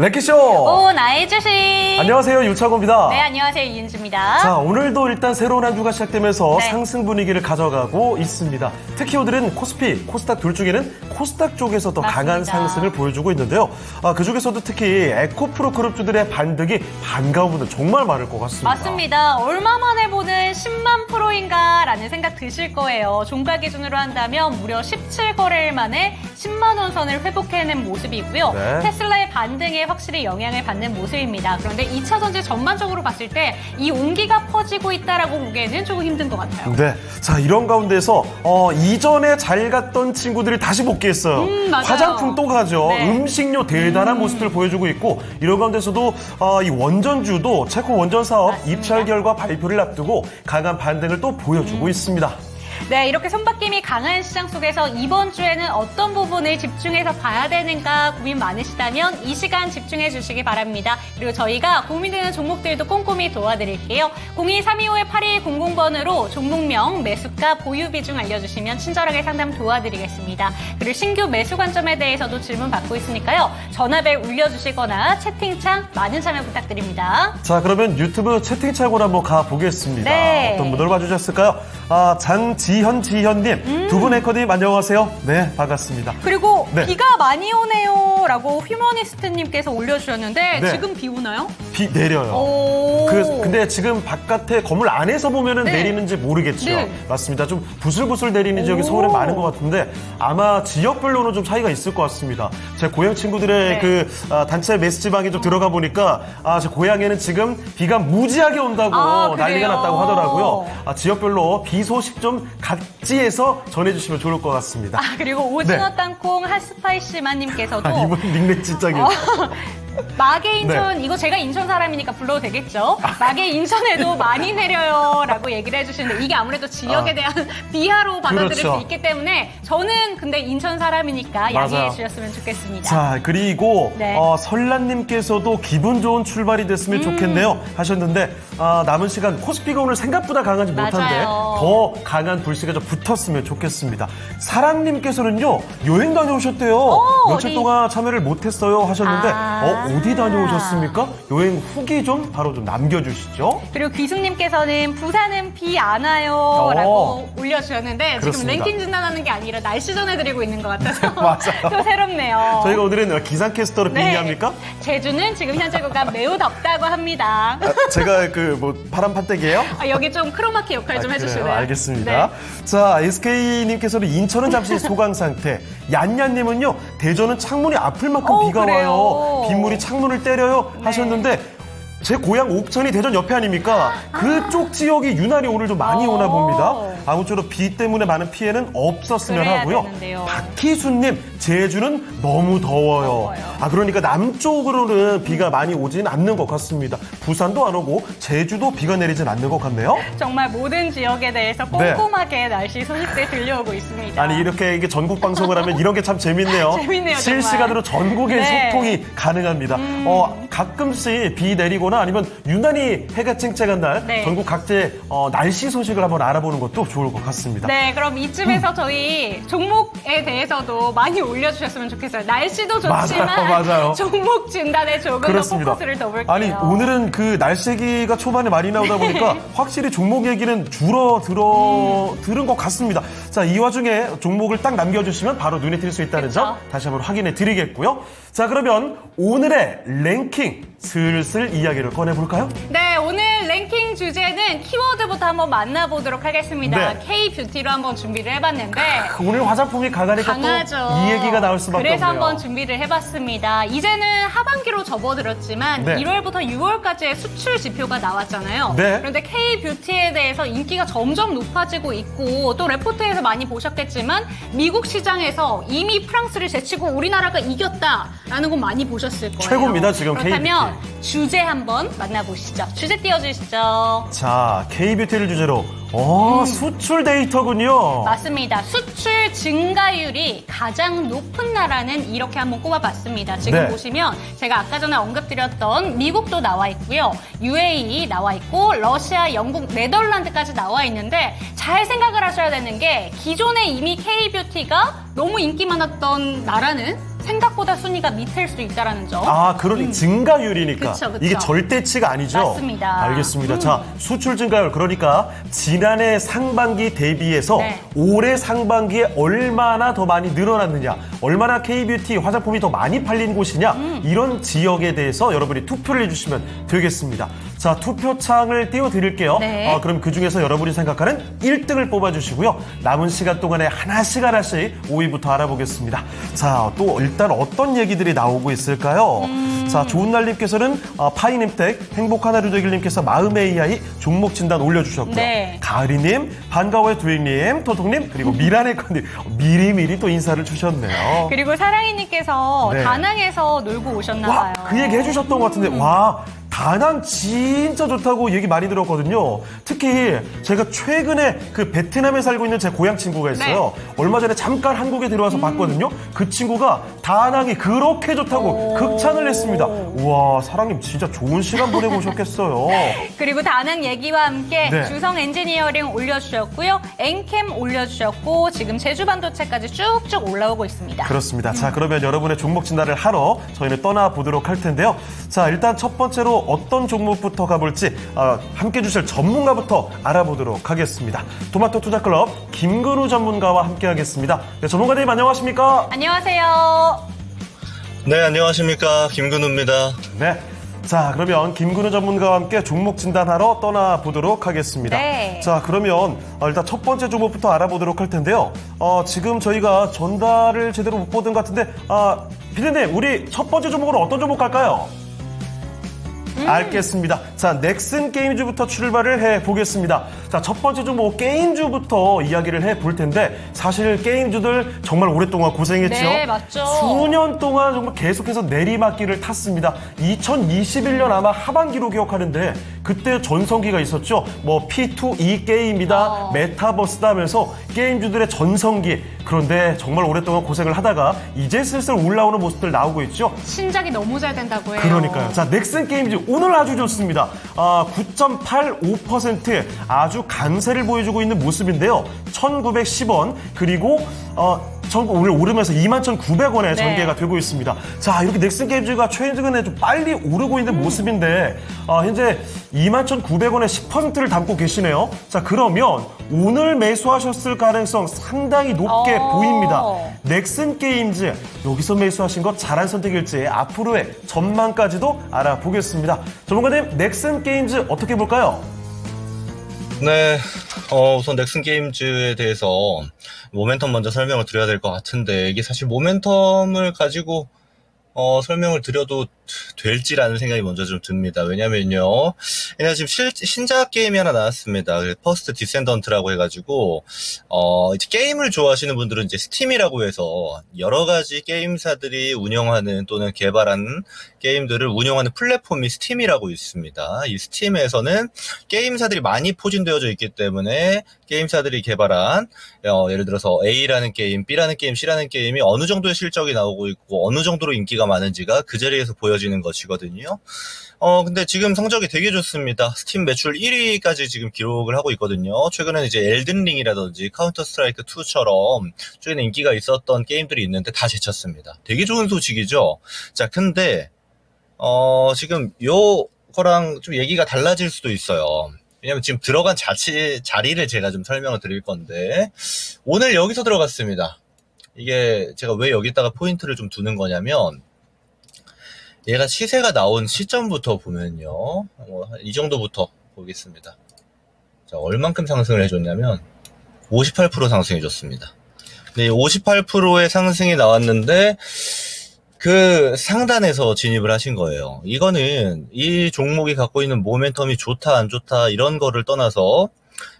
랭키쇼! 오, 나의 주식! 안녕하세요, 유창호입니다. 네, 안녕하세요, 이은주입니다. 자, 오늘도 일단 새로운 한 주가 시작되면서 네. 상승 분위기를 가져가고 있습니다. 특히 오늘은 코스피, 코스닥 둘 중에는 코스닥 쪽에서 더 맞습니다. 강한 상승을 보여주고 있는데요. 그 중에서도 특히 에코프로 그룹주들의 반등이 반가운 분들 정말 많을 것 같습니다. 맞습니다. 얼마 만에 보는 10만 프로인가 라는 생각 드실 거예요. 종가 기준으로 한다면 무려 17거래일 만에 10만 원 선을 회복해낸 모습이고요. 네. 테슬라의 반등에 확실히 영향을 받는 모습입니다. 그런데 2차 전지 전반적으로 봤을 때 이 온기가 퍼지고 있다라고 보기에는 조금 힘든 것 같아요. 네. 자, 이런 가운데서 이전에 잘 갔던 친구들이 다시 복귀했어요. 맞아요. 화장품 또 가죠. 네. 음식료 대단한 모습을 보여주고 있고, 이런 가운데서도 이 원전주도 체코 원전 사업 맞습니다. 입찰 결과 발표를 앞두고 강한 반등을 또 보여주고 있습니다. 네, 이렇게 손바뀜이 강한 시장 속에서 이번 주에는 어떤 부분을 집중해서 봐야 되는가 고민 많으시다면 이 시간 집중해 주시기 바랍니다. 그리고 저희가 고민되는 종목들도 꼼꼼히 도와드릴게요. 0232-8200번으로 종목명, 매수가, 보유 비중 알려주시면 친절하게 상담 도와드리겠습니다. 그리고 신규 매수 관점에 대해서도 질문 받고 있으니까요. 전화벨 울려주시거나 채팅창 많은 참여 부탁드립니다. 자, 그러면 유튜브 채팅창으로 한번 가보겠습니다. 네. 어떤 분들 봐주셨을까요? 지현님, 두 분 앵커님 안녕하세요. 네, 반갑습니다. 그리고 네. 비가 많이 오네요 라고 휴머니스트님께서 올려주셨는데 네. 지금 비 오나요? 비 내려요. 오. 근데 지금 바깥에 건물 안에서 보면은 네. 내리는지 모르겠죠. 네. 맞습니다. 좀 부슬부슬 내리는 지역이 오. 서울에 많은 것 같은데 아마 지역별로는 좀 차이가 있을 것 같습니다. 제 고향 친구들의 네. 단체 메시지방에 좀 들어가 보니까 제 고향에는 지금 비가 무지하게 온다고 난리가 그래요? 났다고 하더라고요. 지역별로 비 소식 좀 각지에서 전해주시면 좋을 것 같습니다. 그리고 오징어 네. 땅콩 핫스파이시마님께서도 이분 닉네임 진짜 귀여워. 마계 인천, 네. 이거 제가 인천 사람이니까 불러도 되겠죠? 마계 인천에도 많이 내려요 라고 얘기를 해주시는데 이게 아무래도 지역에 대한 비하로 받아들일 그렇죠. 수 있기 때문에 저는 근데 인천 사람이니까 양해해 맞아요. 주셨으면 좋겠습니다. 자, 그리고 네. 설란님께서도 기분 좋은 출발이 됐으면 좋겠네요 하셨는데 남은 시간 코스피가 오늘 생각보다 강하지 못한데 맞아요. 더 강한 불씨가 좀 붙었으면 좋겠습니다. 사랑님께서는요 여행 다녀오셨대요. 며칠 어디? 동안 참여를 못했어요 하셨는데 어디 다녀오셨습니까? 여행 후기 좀 바로 좀 남겨주시죠. 그리고 귀숙님께서는 부산은 비 안 와요 라고 올려주셨는데 지금 그렇습니다. 랭킹 진단하는 게 아니라 날씨 전해드리고 있는 것 같아서 맞아요. 또 새롭네요. 저희가 오늘은 기상캐스터로 네. 빙의합니까? 제주는 지금 현재 구간 매우 덥다고 합니다. 제가 파란 판때기예요? 여기 좀 크로마키 역할 좀 그래요? 해주실래요? 알겠습니다. 네. 자, SK님께서는 인천은 잠시 소강 상태. 얀얀님은요, 대전은 창문이 아플 만큼 비가 그래요? 와요. 빗물이 창문을 때려요. 네. 하셨는데, 제 고향 옥천이 대전 옆에 아닙니까? 그쪽 지역이 유난히 오늘 좀 많이 오나 봅니다. 아무쪼록 비 때문에 많은 피해는 없었으면 그래야 하고요. 되는데요. 박희수님, 제주는 너무 더워요. 그러니까 남쪽으로는 비가 많이 오진 않는 것 같습니다. 부산도 안 오고 제주도 비가 내리진 않는 것 같네요. 정말 모든 지역에 대해서 꼼꼼하게 날씨 소식들 들려오고 있습니다. 아니 이렇게 이게 전국 방송을 하면 이런 게 참 재밌네요. 재밌네요, 정말. 실시간으로 전국의 네. 소통이 가능합니다. 가끔씩 비 내리거나 아니면 유난히 해가 쨍쨍한 날 네. 전국 각지의 날씨 소식을 한번 알아보는 것도 좋을 것 같습니다. 네, 그럼 이쯤에서 저희 종목에 대해서도 많이 올려주셨으면 좋겠어요. 날씨도 좋지만 맞아요. 종목 진단에 조금 그렇습니다. 더 포커스를 더 볼게요. 아니 오늘은 그 날씨 얘기가 초반에 많이 나오다 보니까 확실히 종목 얘기는 들은 것 같습니다. 자, 이 와중에 종목을 딱 남겨주시면 바로 눈에 띌 수 있다는 점 그렇죠. 다시 한번 확인해 드리겠고요. 자, 그러면 오늘의 랭킹 슬슬 이야기를 꺼내볼까요? 네, 오늘 랭킹 주제는 키워드부터 한번 만나보도록 하겠습니다. 네. K-뷰티로 한번 준비를 해봤는데 오늘 화장품이 강하니까 강하죠. 또 이 얘기가 나올 수밖에 그래서 없네요. 한번 준비를 해봤습니다. 이제는 하반기로 접어들었지만 네. 1월부터 6월까지의 수출 지표가 나왔잖아요. 네. 그런데 K-뷰티에 대해서 인기가 점점 높아지고 있고 또 레포트에서 많이 보셨겠지만 미국 시장에서 이미 프랑스를 제치고 우리나라가 이겼다라는 거 많이 보셨을 거예요. 최고입니다, 지금 그렇다면 주제 한번 만나보시죠. 주제 띄워주시죠. 자, K-뷰티를 주제로 수출 데이터군요. 맞습니다. 수출 증가율이 가장 높은 나라는 이렇게 한번 꼽아봤습니다. 지금 네. 보시면 제가 아까 전에 언급드렸던 미국도 나와 있고요. UAE 나와 있고 러시아, 영국, 네덜란드까지 나와 있는데 잘 생각을 하셔야 되는 게 기존에 이미 K-뷰티가 너무 인기 많았던 나라는 생각보다 순위가 밑일 수 있다라는 점. 아, 그러니 증가율이니까. 그쵸, 그쵸. 이게 절대치가 아니죠? 맞습니다. 알겠습니다. 자, 수출 증가율. 그러니까 지난해 상반기 대비해서 네. 올해 상반기에 얼마나 더 많이 늘어났느냐, 얼마나 K뷰티 화장품이 더 많이 팔린 곳이냐, 이런 지역에 대해서 여러분이 투표를 해주시면 되겠습니다. 자, 투표창을 띄워드릴게요. 네. 그럼 그중에서 여러분이 생각하는 1등을 뽑아주시고요. 남은 시간 동안에 하나씩 5위부터 알아보겠습니다. 자, 또 일단 어떤 얘기들이 나오고 있을까요? 자, 좋은날님께서는 파이님댁, 행복한 하루 되길님께서 마음의 AI 종목 진단 올려주셨고요. 네. 가을이님, 반가워의 두행님, 토통님, 그리고 미란의 건님 미리미리 또 인사를 주셨네요. 그리고 사랑이님께서 네. 다낭에서 놀고 오셨나봐요. 와, 그 얘기 해주셨던 것 같은데, 와, 다낭 진짜 좋다고 얘기 많이 들었거든요. 특히 제가 최근에 그 베트남에 살고 있는 제 고향 친구가 있어요. 네. 얼마 전에 잠깐 한국에 들어와서 봤거든요. 그 친구가 다낭이 그렇게 좋다고 극찬을 했습니다. 우와, 사랑님 진짜 좋은 시간 보내고 오셨겠어요. 그리고 다낭 얘기와 함께 네. 주성 엔지니어링 올려주셨고요. 엔캠 올려주셨고 지금 제주 반도체까지 쭉쭉 올라오고 있습니다. 그렇습니다. 자, 그러면 여러분의 종목 진단을 하러 저희는 떠나보도록 할 텐데요. 자, 일단 첫 번째로 어떤 종목부터 가볼지 함께 해주실 전문가부터 알아보도록 하겠습니다. 토마토 투자클럽 김근우 전문가와 함께 하겠습니다. 네, 전문가님 안녕하십니까? 안녕하세요. 네, 안녕하십니까. 김근우입니다. 네. 자, 그러면 김근우 전문가와 함께 종목 진단하러 떠나보도록 하겠습니다. 네. 자, 그러면 일단 첫 번째 종목부터 알아보도록 할 텐데요. 지금 저희가 전달을 제대로 못 보던 것 같은데, 피디님, 우리 첫 번째 종목은 어떤 종목 갈까요? 알겠습니다. 자, 넥슨 게임즈부터 출발을 해보겠습니다. 자, 첫 번째 종목 게임주부터 이야기를 해볼 텐데 사실 게임주들 정말 오랫동안 고생했죠. 네, 맞죠. 수년 동안 정말 계속해서 내리막길을 탔습니다. 2021년 아마 하반기로 기억하는데 그때 전성기가 있었죠. 뭐 P2E 게임이다, 메타버스다 하면서 게임주들의 전성기. 그런데 정말 오랫동안 고생을 하다가 이제 슬슬 올라오는 모습들 나오고 있죠. 신작이 너무 잘 된다고 해요. 그러니까요. 자, 넥슨 게임즈 오늘 아주 좋습니다. 9.85% 아주 강세를 보여주고 있는 모습인데요. 1,910원 그리고 오늘 오르면서 21,900원에 전개가 되고 있습니다. 자, 이렇게 넥슨 게임즈가 최근에 좀 빨리 오르고 있는 모습인데 현재 21,900원에 10%를 담고 계시네요. 자, 그러면 오늘 매수하셨을 가능성 상당히 높게 보입니다. 넥슨 게임즈 여기서 매수하신 것 잘한 선택일지 앞으로의 전망까지도 알아보겠습니다. 전문가님, 넥슨 게임즈 어떻게 볼까요? 네, 우선 넥슨 게임즈에 대해서 모멘텀 먼저 설명을 드려야 될 것 같은데 이게 사실 모멘텀을 가지고 설명을 드려도 될지라는 생각이 먼저 좀 듭니다. 왜냐면요. 지금 신작 게임이 하나 나왔습니다. 퍼스트 디센던트라고 해가지고, 이제 게임을 좋아하시는 분들은 이제 스팀이라고 해서 여러 가지 게임사들이 운영하는 또는 개발하는 게임들을 운영하는 플랫폼이 스팀이라고 있습니다. 이 스팀에서는 게임사들이 많이 포진되어져 있기 때문에 게임사들이 개발한, 예를 들어서 A라는 게임, B라는 게임, C라는 게임이 어느 정도의 실적이 나오고 있고 어느 정도로 인기가 많은지가 그 자리에서 보여지는 것이거든요. 근데 지금 성적이 되게 좋습니다. 스팀 매출 1위까지 지금 기록을 하고 있거든요. 최근에는 이제 엘든링이라든지 카운터 스트라이크 2처럼 최근에 인기가 있었던 게임들이 있는데 다 제쳤습니다. 되게 좋은 소식이죠. 자, 근데 지금 요거랑 좀 얘기가 달라질 수도 있어요. 왜냐면 지금 들어간 자리를 제가 좀 설명을 드릴 건데 오늘 여기서 들어갔습니다. 이게 제가 왜 여기다가 포인트를 좀 두는 거냐면 얘가 시세가 나온 시점부터 보면요. 이 정도부터 보겠습니다. 자, 얼만큼 상승을 해줬냐면 58% 상승해줬습니다. 근데 58%의 상승이 나왔는데 그 상단에서 진입을 하신 거예요. 이거는 이 종목이 갖고 있는 모멘텀이 좋다 안 좋다 이런 거를 떠나서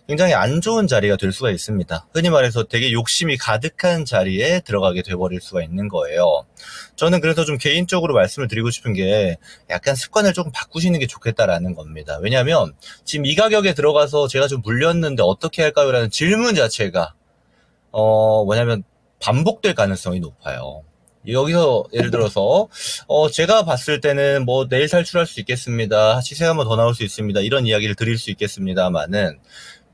굉장히 안 좋은 자리가 될 수가 있습니다. 흔히 말해서 되게 욕심이 가득한 자리에 들어가게 돼버릴 수가 있는 거예요. 저는 그래서 좀 개인적으로 말씀을 드리고 싶은 게 약간 습관을 조금 바꾸시는 게 좋겠다라는 겁니다. 왜냐하면 지금 이 가격에 들어가서 제가 좀 물렸는데 어떻게 할까요? 라는 질문 자체가 뭐냐면 반복될 가능성이 높아요. 여기서 예를 들어서 제가 봤을 때는 뭐 내일 탈출할 수 있겠습니다. 시세가 한번 더 나올 수 있습니다. 이런 이야기를 드릴 수 있겠습니다만은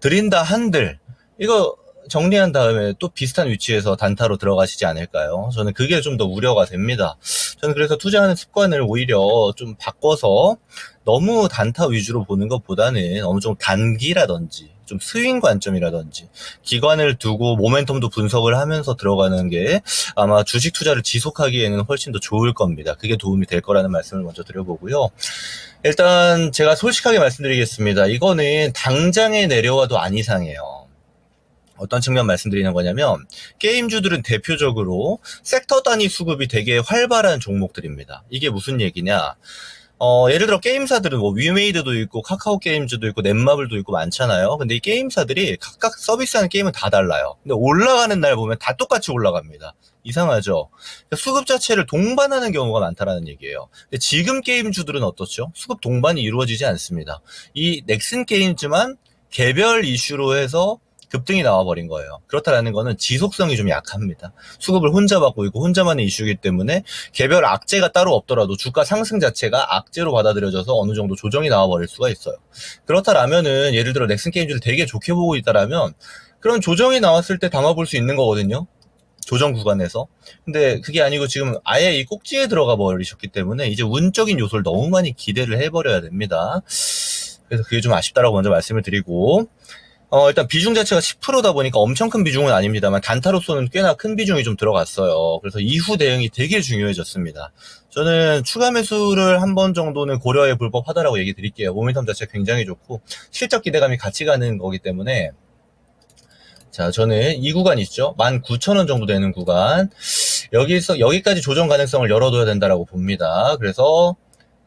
드린다 한들 이거 정리한 다음에 또 비슷한 위치에서 단타로 들어가시지 않을까요? 저는 그게 좀 더 우려가 됩니다. 저는 그래서 투자하는 습관을 오히려 좀 바꿔서 너무 단타 위주로 보는 것보다는 어느 정도 단기라든지 좀 스윙 관점이라든지 기관을 두고 모멘텀도 분석을 하면서 들어가는 게 아마 주식 투자를 지속하기에는 훨씬 더 좋을 겁니다. 그게 도움이 될 거라는 말씀을 먼저 드려보고요. 일단 제가 솔직하게 말씀드리겠습니다. 이거는 당장에 내려와도 안 이상해요. 어떤 측면 말씀드리는 거냐면 게임주들은 대표적으로 섹터 단위 수급이 되게 활발한 종목들입니다. 이게 무슨 얘기냐? 예를 들어 게임사들은 뭐 위메이드도 있고 카카오 게임즈도 있고 넷마블도 있고 많잖아요. 근데 이 게임사들이 각각 서비스하는 게임은 다 달라요. 근데 올라가는 날 보면 다 똑같이 올라갑니다. 이상하죠? 수급 자체를 동반하는 경우가 많다라는 얘기예요. 근데 지금 게임주들은 어떻죠? 수급 동반이 이루어지지 않습니다. 이 넥슨 게임즈만 개별 이슈로 해서 급등이 나와버린 거예요. 그렇다라는 거는 지속성이 좀 약합니다. 수급을 혼자 받고 있고 혼자만의 이슈이기 때문에 개별 악재가 따로 없더라도 주가 상승 자체가 악재로 받아들여져서 어느 정도 조정이 나와버릴 수가 있어요. 그렇다라면은 예를 들어 넥슨 게임즈를 되게 좋게 보고 있다라면 그런 조정이 나왔을 때 담아볼 수 있는 거거든요. 조정 구간에서. 근데 그게 아니고 지금 아예 이 꼭지에 들어가 버리셨기 때문에 이제 운적인 요소를 너무 많이 기대를 해버려야 됩니다. 그래서 그게 좀 아쉽다라고 먼저 말씀을 드리고 일단 비중 자체가 10%다 보니까 엄청 큰 비중은 아닙니다만 단타로서는 꽤나 큰 비중이 좀 들어갔어요. 그래서 이후 대응이 되게 중요해졌습니다. 저는 추가 매수를 한 번 정도는 고려해 볼 법하다라고 얘기 드릴게요. 모멘텀 자체가 굉장히 좋고 실적 기대감이 같이 가는 거기 때문에 자, 저는 이 구간 있죠? 19,000원 정도 되는 구간. 여기까지 조정 가능성을 열어둬야 된다라고 봅니다. 그래서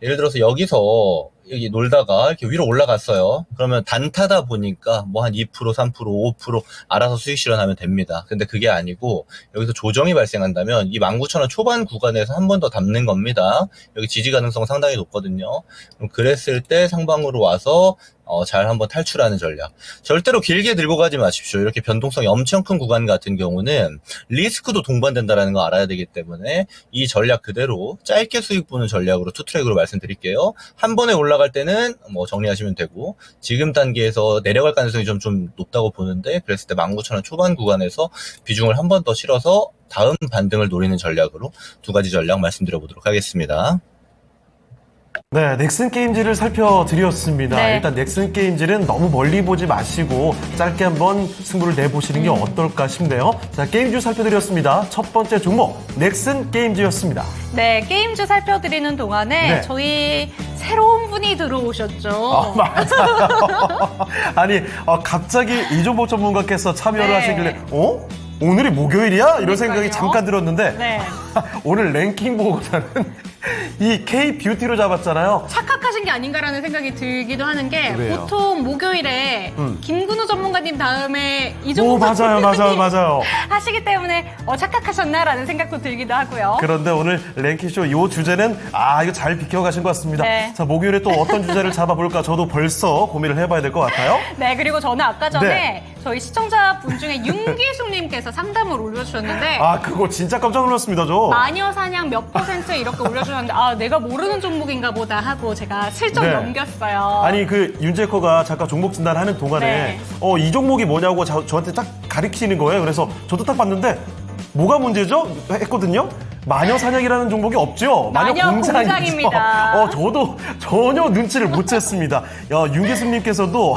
예를 들어서 여기서 여기 놀다가 이렇게 위로 올라갔어요. 그러면 단타다 보니까 뭐 한 2%, 3%, 5% 알아서 수익 실현하면 됩니다. 근데 그게 아니고 여기서 조정이 발생한다면 이 19,000원 초반 구간에서 한 번 더 담는 겁니다. 여기 지지 가능성 상당히 높거든요. 그럼 그랬을 때 상방으로 와서 잘 한번 탈출하는 전략. 절대로 길게 들고 가지 마십시오. 이렇게 변동성이 엄청 큰 구간 같은 경우는 리스크도 동반된다는 거 알아야 되기 때문에 이 전략 그대로 짧게 수익 보는 전략으로 투트랙으로 말씀드릴게요. 한 번에 올라갈 때는 뭐 정리하시면 되고 지금 단계에서 내려갈 가능성이 좀 높다고 보는데 그랬을 때 19,000원 초반 구간에서 비중을 한 번 더 실어서 다음 반등을 노리는 전략으로 두 가지 전략 말씀드려보도록 하겠습니다. 네, 넥슨 게임즈를 살펴드렸습니다. 네. 일단 넥슨 게임즈는 너무 멀리 보지 마시고 짧게 한번 승부를 내보시는 게 어떨까 싶네요. 자, 게임즈 살펴드렸습니다. 첫 번째 종목 넥슨 게임즈였습니다. 네, 게임주 살펴드리는 동안에 네. 저희 새로운 분이 들어오셨죠. 맞아요. 아니, 갑자기 이종복 전문가께서 참여를 네. 하시길래 오늘이 목요일이야? 이런 생각이 잠깐 들었는데 네. 오늘 랭킹 보고서는 이 K-뷰티로 잡았잖아요. 착각하신 게 아닌가라는 생각이 들기도 하는 게 그래요. 보통 목요일에 김근우 전문가님 다음에 이종국 맞아요. 하시기 때문에 착각하셨나라는 생각도 들기도 하고요. 그런데 오늘 랭킹쇼 이 주제는 이거 잘 비켜가신 것 같습니다. 네. 자, 목요일에 또 어떤 주제를 잡아볼까 저도 벌써 고민을 해봐야 될 것 같아요. 네, 그리고 저는 아까 전에 네. 저희 시청자분 중에 윤기숙님께서 상담을 올려주셨는데 그거 진짜 깜짝 놀랐습니다, 저. 마녀사냥 몇 % 이렇게 올려주셨는데 내가 모르는 종목인가 보다 하고 제가 슬쩍 네. 넘겼어요. 아니, 윤재커가 잠깐 종목 진단하는 동안에 네. 이 종목이 뭐냐고 저한테 딱 가리키는 거예요. 그래서 저도 딱 봤는데 뭐가 문제죠? 했거든요. 마녀사냥이라는 종목이 없죠? 마녀공장입니다. 저도 전혀 눈치를 못 챘습니다. 윤기수님께서도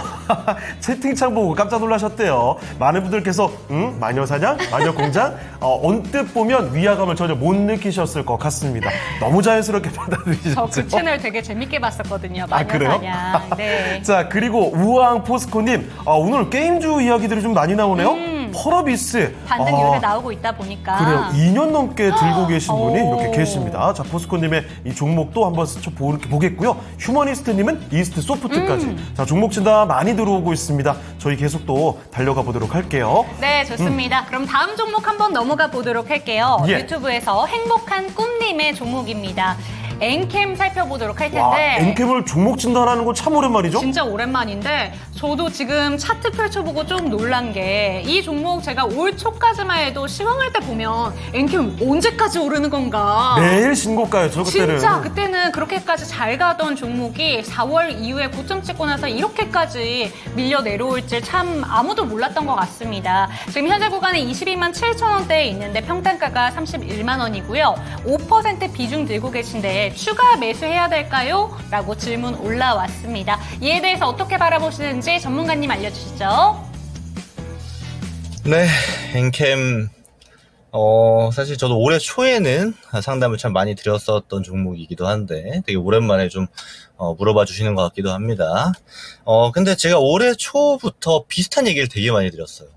채팅창 보고 깜짝 놀라셨대요. 많은 분들께서 마녀사냥? 마녀공장? 언뜻 보면 위화감을 전혀 못 느끼셨을 것 같습니다. 너무 자연스럽게 받아들이셨죠? 저 그 채널 되게 재밌게 봤었거든요. 그래요? 마녀사냥. 네. 자, 그리고 우왕 포스코님, 오늘 게임주 이야기들이 좀 많이 나오네요. 펄어비스. 반등 이후에 나오고 있다 보니까. 그래요. 2년 넘게 들고 계신 분이 오. 이렇게 계십니다. 자, 포스코님의 이 종목도 한번 보겠고요. 휴머니스트님은 이스트 소프트까지. 자, 종목 진단 많이 들어오고 있습니다. 저희 계속 또 달려가 보도록 할게요. 네, 좋습니다. 그럼 다음 종목 한번 넘어가 보도록 할게요. 예. 유튜브에서 행복한 꿈님의 종목입니다. 엔캠 살펴보도록 할 와, 텐데. 엔캠을 종목 진단하는 건 참 오랜만이죠? 진짜 오랜만인데 저도 지금 차트 펼쳐보고 좀 놀란 게 이 종목 제가 올 초까지만 해도 시황할 때 보면 엔캠 언제까지 오르는 건가. 매일 신고가였죠, 그때는. 진짜 그때는 그렇게까지 잘 가던 종목이 4월 이후에 고점 찍고 나서 이렇게까지 밀려 내려올 줄 참 아무도 몰랐던 것 같습니다. 지금 현재 구간에 22만 7천 원대에 있는데 평단가가 31만 원이고요. 5% 비중 들고 계신데 추가 매수해야 될까요? 라고 질문 올라왔습니다. 이에 대해서 어떻게 바라보시는지 전문가님 알려주시죠. 네, 엔캠 사실 저도 올해 초에는 상담을 참 많이 드렸었던 종목이기도 한데 되게 오랜만에 좀 물어봐 주시는 것 같기도 합니다. 근데 제가 올해 초부터 비슷한 얘기를 되게 많이 드렸어요.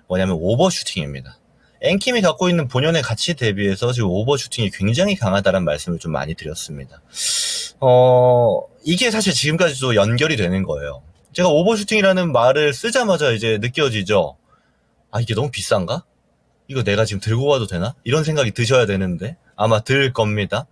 뭐냐면 오버슈팅입니다. 엔캠이 갖고 있는 본연의 가치 대비해서 지금 오버슈팅이 굉장히 강하다는 말씀을 좀 많이 드렸습니다. 이게 사실 지금까지도 연결이 되는 거예요. 제가 오버슈팅이라는 말을 쓰자마자 이제 느껴지죠. 아, 이게 너무 비싼가? 이거 내가 지금 들고 가도 되나? 이런 생각이 드셔야 되는데 아마 들 겁니다.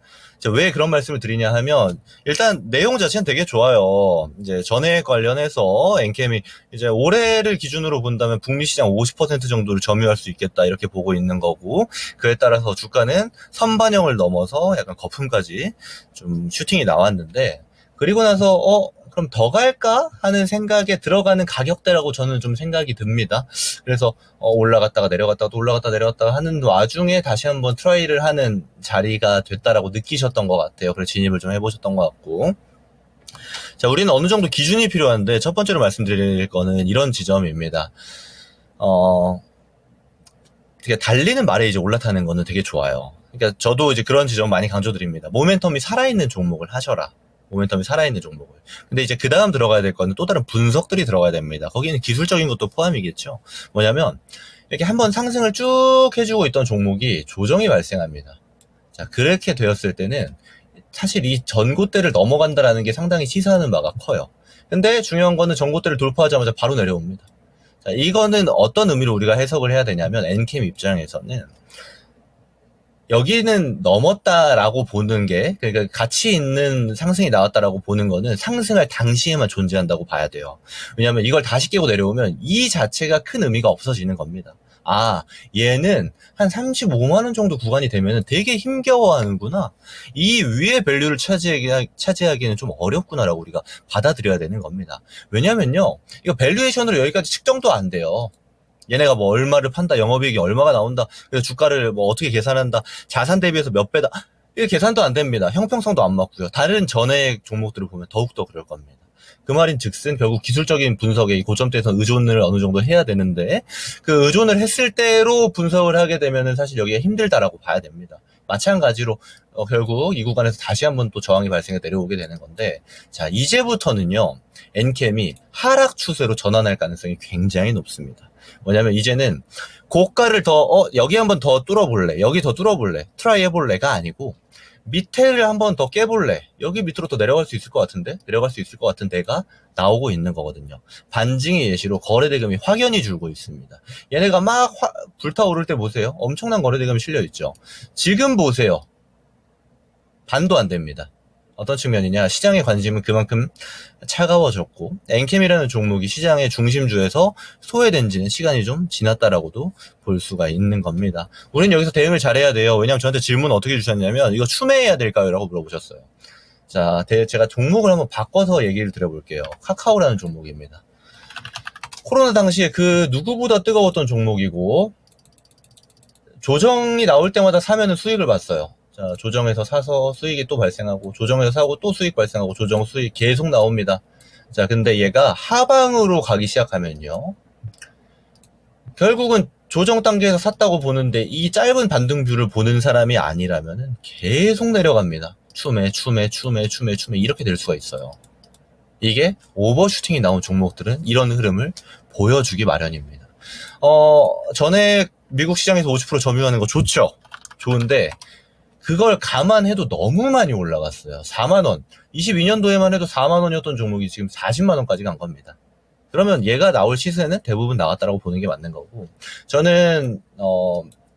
왜 그런 말씀을 드리냐 하면 일단 내용 자체는 되게 좋아요. 이제 전액 관련해서 엔캠이 이제 올해를 기준으로 본다면 북미 시장 50% 정도를 점유할 수 있겠다 이렇게 보고 있는 거고 그에 따라서 주가는 선반영을 넘어서 약간 거품까지 좀 슈팅이 나왔는데 그리고 나서 그럼 더 갈까 하는 생각에 들어가는 가격대라고 저는 좀 생각이 듭니다. 그래서 올라갔다가 내려갔다가 또 올라갔다 내려갔다가 하는 와중에 다시 한번 트라이를 하는 자리가 됐다라고 느끼셨던 것 같아요. 그래서 진입을 좀 해보셨던 것 같고 자, 우리는 어느 정도 기준이 필요한데 첫 번째로 말씀드릴 거는 이런 지점입니다. 되게 달리는 말에 이제 올라타는 거는 되게 좋아요. 그러니까 저도 이제 그런 지점 많이 강조드립니다. 모멘텀이 살아있는 종목을 하셔라. 모멘텀이 살아있는 종목을. 근데 이제 그 다음 들어가야 될 거는 또 다른 분석들이 들어가야 됩니다. 거기는 기술적인 것도 포함이겠죠. 뭐냐면 이렇게 한번 상승을 쭉 해주고 있던 종목이 조정이 발생합니다. 자, 그렇게 되었을 때는 사실 이 전고대를 넘어간다라는 게 상당히 시사하는 바가 커요. 근데 중요한 거는 전고대를 돌파하자마자 바로 내려옵니다. 자, 이거는 어떤 의미로 우리가 해석을 해야 되냐면 엔캠 입장에서는 여기는 넘었다라고 보는 게 그러니까 가치 있는 상승이 나왔다라고 보는 거는 상승할 당시에만 존재한다고 봐야 돼요. 왜냐하면 이걸 다시 깨고 내려오면 이 자체가 큰 의미가 없어지는 겁니다. 아, 얘는 한 35만 원 정도 구간이 되면 되게 힘겨워하는구나. 이 위에 밸류를 차지하기는 좀 어렵구나라고 우리가 받아들여야 되는 겁니다. 왜냐면요, 이거 밸류에이션으로 여기까지 측정도 안 돼요. 얘네가 뭐 얼마를 판다, 영업이익이 얼마가 나온다, 그래서 주가를 뭐 어떻게 계산한다, 자산 대비해서 몇 배다, 이게 계산도 안 됩니다. 형평성도 안 맞고요. 다른 전액 종목들을 보면 더욱더 그럴 겁니다. 그 말인 즉슨 결국 기술적인 분석에 이 고점대에서 의존을 어느 정도 해야 되는데 그 의존을 했을 때로 분석을 하게 되면은 사실 여기가 힘들다라고 봐야 됩니다. 마찬가지로 결국 이 구간에서 다시 한번 또 저항이 발생해 내려오게 되는 건데 자, 이제부터는요 엔캠이 하락 추세로 전환할 가능성이 굉장히 높습니다. 뭐냐면 이제는 고가를 더 여기 한번 더 뚫어볼래, 여기 더 뚫어볼래, 트라이 해볼래가 아니고 밑에를 한번 더 깨볼래, 여기 밑으로 더 내려갈 수 있을 것 같은데, 내려갈 수 있을 것 같은 데가 나오고 있는 거거든요. 반증의 예시로 거래대금이 확연히 줄고 있습니다. 얘네가 막 불타오를 때 보세요. 엄청난 거래대금이 실려있죠. 지금 보세요. 반도 안 됩니다. 어떤 측면이냐, 시장의 관심은 그만큼 차가워졌고 엔캠이라는 종목이 시장의 중심주에서 소외된 지는 시간이 좀 지났다라고도 볼 수가 있는 겁니다. 우리는 여기서 대응을 잘해야 돼요. 왜냐하면 저한테 질문 어떻게 주셨냐면 이거 추매해야 될까요? 라고 물어보셨어요. 자, 제가 종목을 한번 바꿔서 얘기를 드려볼게요. 카카오라는 종목입니다. 코로나 당시에 그 누구보다 뜨거웠던 종목이고 조정이 나올 때마다 사면은 수익을 봤어요. 자, 조정에서 사서 수익이 또 발생하고 조정에서 사고 또 수익 발생하고 조정 수익 계속 나옵니다. 자, 근데 얘가 하방으로 가기 시작하면요 결국은 조정 단계에서 샀다고 보는데 이 짧은 반등뷰를 보는 사람이 아니라면은 계속 내려갑니다. 추매 이렇게 될 수가 있어요. 이게 오버슈팅이 나온 종목들은 이런 흐름을 보여주기 마련입니다. 전에 미국 시장에서 50% 점유하는 거 좋죠. 좋은데 그걸 감안해도 너무 많이 올라갔어요. 4만원. 22년도에만 해도 4만원이었던 종목이 지금 40만원까지 간 겁니다. 그러면 얘가 나올 시세는 대부분 나왔다라고 보는 게 맞는 거고, 저는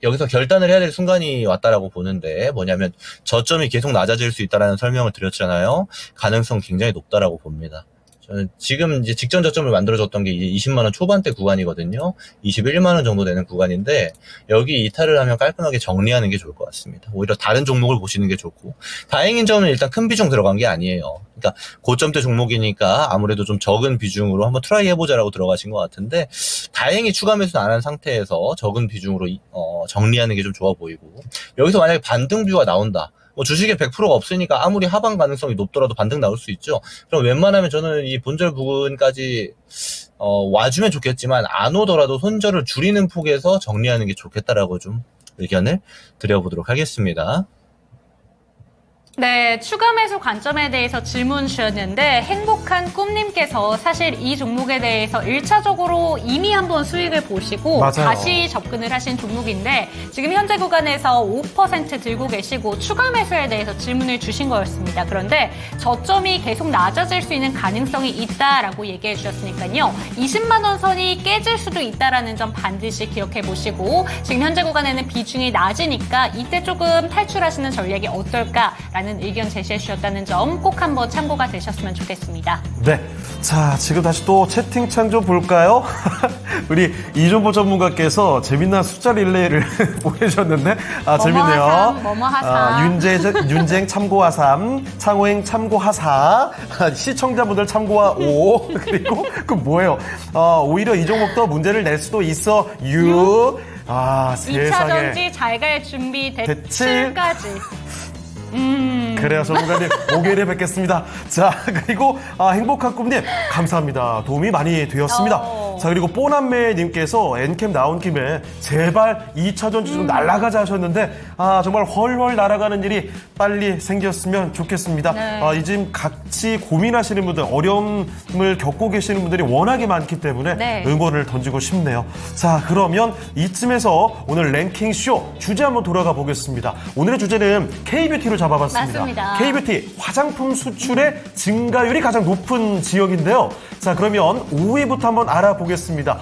여기서 결단을 해야 될 순간이 왔다라고 보는데 뭐냐면 저점이 계속 낮아질 수 있다라는 설명을 드렸잖아요. 가능성 굉장히 높다라고 봅니다. 저는 지금 이제 직전 저점을 만들어줬던 게 이제 20만 원 초반대 구간이거든요. 21만 원 정도 되는 구간인데 여기 이탈을 하면 깔끔하게 정리하는 게 좋을 것 같습니다. 오히려 다른 종목을 보시는 게 좋고 다행인 점은 일단 큰 비중 들어간 게 아니에요. 그러니까 고점대 종목이니까 아무래도 좀 적은 비중으로 한번 트라이 해보자라고 들어가신 것 같은데 다행히 추가 매수는 안 한 상태에서 적은 비중으로 정리하는 게 좀 좋아 보이고 여기서 만약에 반등뷰가 나온다. 뭐 주식에 100%가 없으니까 아무리 하방 가능성이 높더라도 반등 나올 수 있죠. 그럼 웬만하면 저는 이 본절 부근까지 와주면 좋겠지만 안 오더라도 손절을 줄이는 폭에서 정리하는 게 좋겠다라고 좀 의견을 드려보도록 하겠습니다. 네, 추가 매수 관점에 대해서 질문 주셨는데 행복한 꿈님께서 사실 이 종목에 대해서 1차적으로 이미 한번 수익을 보시고 맞아요. 다시 접근을 하신 종목인데 지금 현재 구간에서 5% 들고 계시고 추가 매수에 대해서 질문을 주신 거였습니다. 그런데 저점이 계속 낮아질 수 있는 가능성이 있다라고 얘기해 주셨으니까요. 20만 원 선이 깨질 수도 있다라는 점 반드시 기억해 보시고 지금 현재 구간에는 비중이 낮으니까 이때 조금 탈출하시는 전략이 어떨까라는 의견 제시해 주셨다는 점 꼭 한번 참고가 되셨으면 좋겠습니다. 네. 자, 지금 다시 또 채팅창 좀 볼까요? 우리 이종보 전문가께서 재미난 숫자 릴레이를 보내주셨는데, 재밌네요. 뭐뭐하삼. 윤쟁 참고하삼, 창호행 참고하사, 시청자분들 참고하 5, 그리고 그 뭐예요? 오히려 이 종목도 문제를 낼 수도 있어, 6. 2차 세상에. 전지 잘 갈 준비 대칠. 대칠까지. 그래요, 전문가님. 목요일에 뵙겠습니다. 자, 그리고 행복한 꿈님 감사합니다. 도움이 많이 되었습니다. 자, 그리고 뽀남매님께서 엔캠 나온 김에 제발 2차 전지 좀 날아가자 하셨는데 정말 훨훨 날아가는 일이 빨리 생겼으면 좋겠습니다. 네. 이 지금 같이 고민하시는 분들, 어려움을 겪고 계시는 분들이 워낙에 많기 때문에 네. 응원을 던지고 싶네요. 자, 그러면 이쯤에서 오늘 랭킹쇼 주제 한번 돌아가 보겠습니다. 오늘의 주제는 K뷰티로 잡아봤습니다. 맞습니다. K뷰티 화장품 수출의 증가율이 가장 높은 지역인데요. 자, 그러면 5위부터 한번 알아보겠습니다.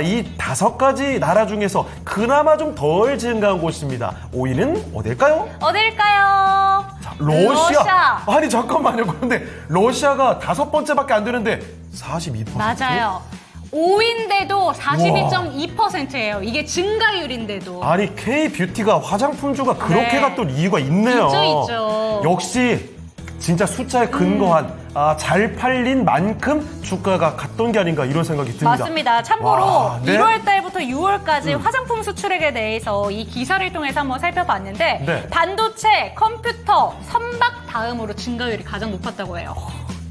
이 5가지 나라 중에서 그나마 좀 덜 증가한 곳입니다. 5위는 어딜까요? 어딜까요? 자, 러시아. 아니, 잠깐만요. 그런데 러시아가 5번째밖에 안 되는데 42%? 맞아요. 5위인데도 42.2%예요. 이게 증가율인데도. 아니, K뷰티가 화장품주가 그렇게 네. 갔던 이유가 있네요. 있죠. 역시 진짜 숫자에 근거한 잘 팔린 만큼 주가가 갔던 게 아닌가 이런 생각이 듭니다. 맞습니다. 참고로 와, 네? 1월 달부터 6월까지 화장품 수출액에 대해서 이 기사를 통해서 한번 살펴봤는데 네. 반도체, 컴퓨터, 선박 다음으로 증가율이 가장 높았다고 해요.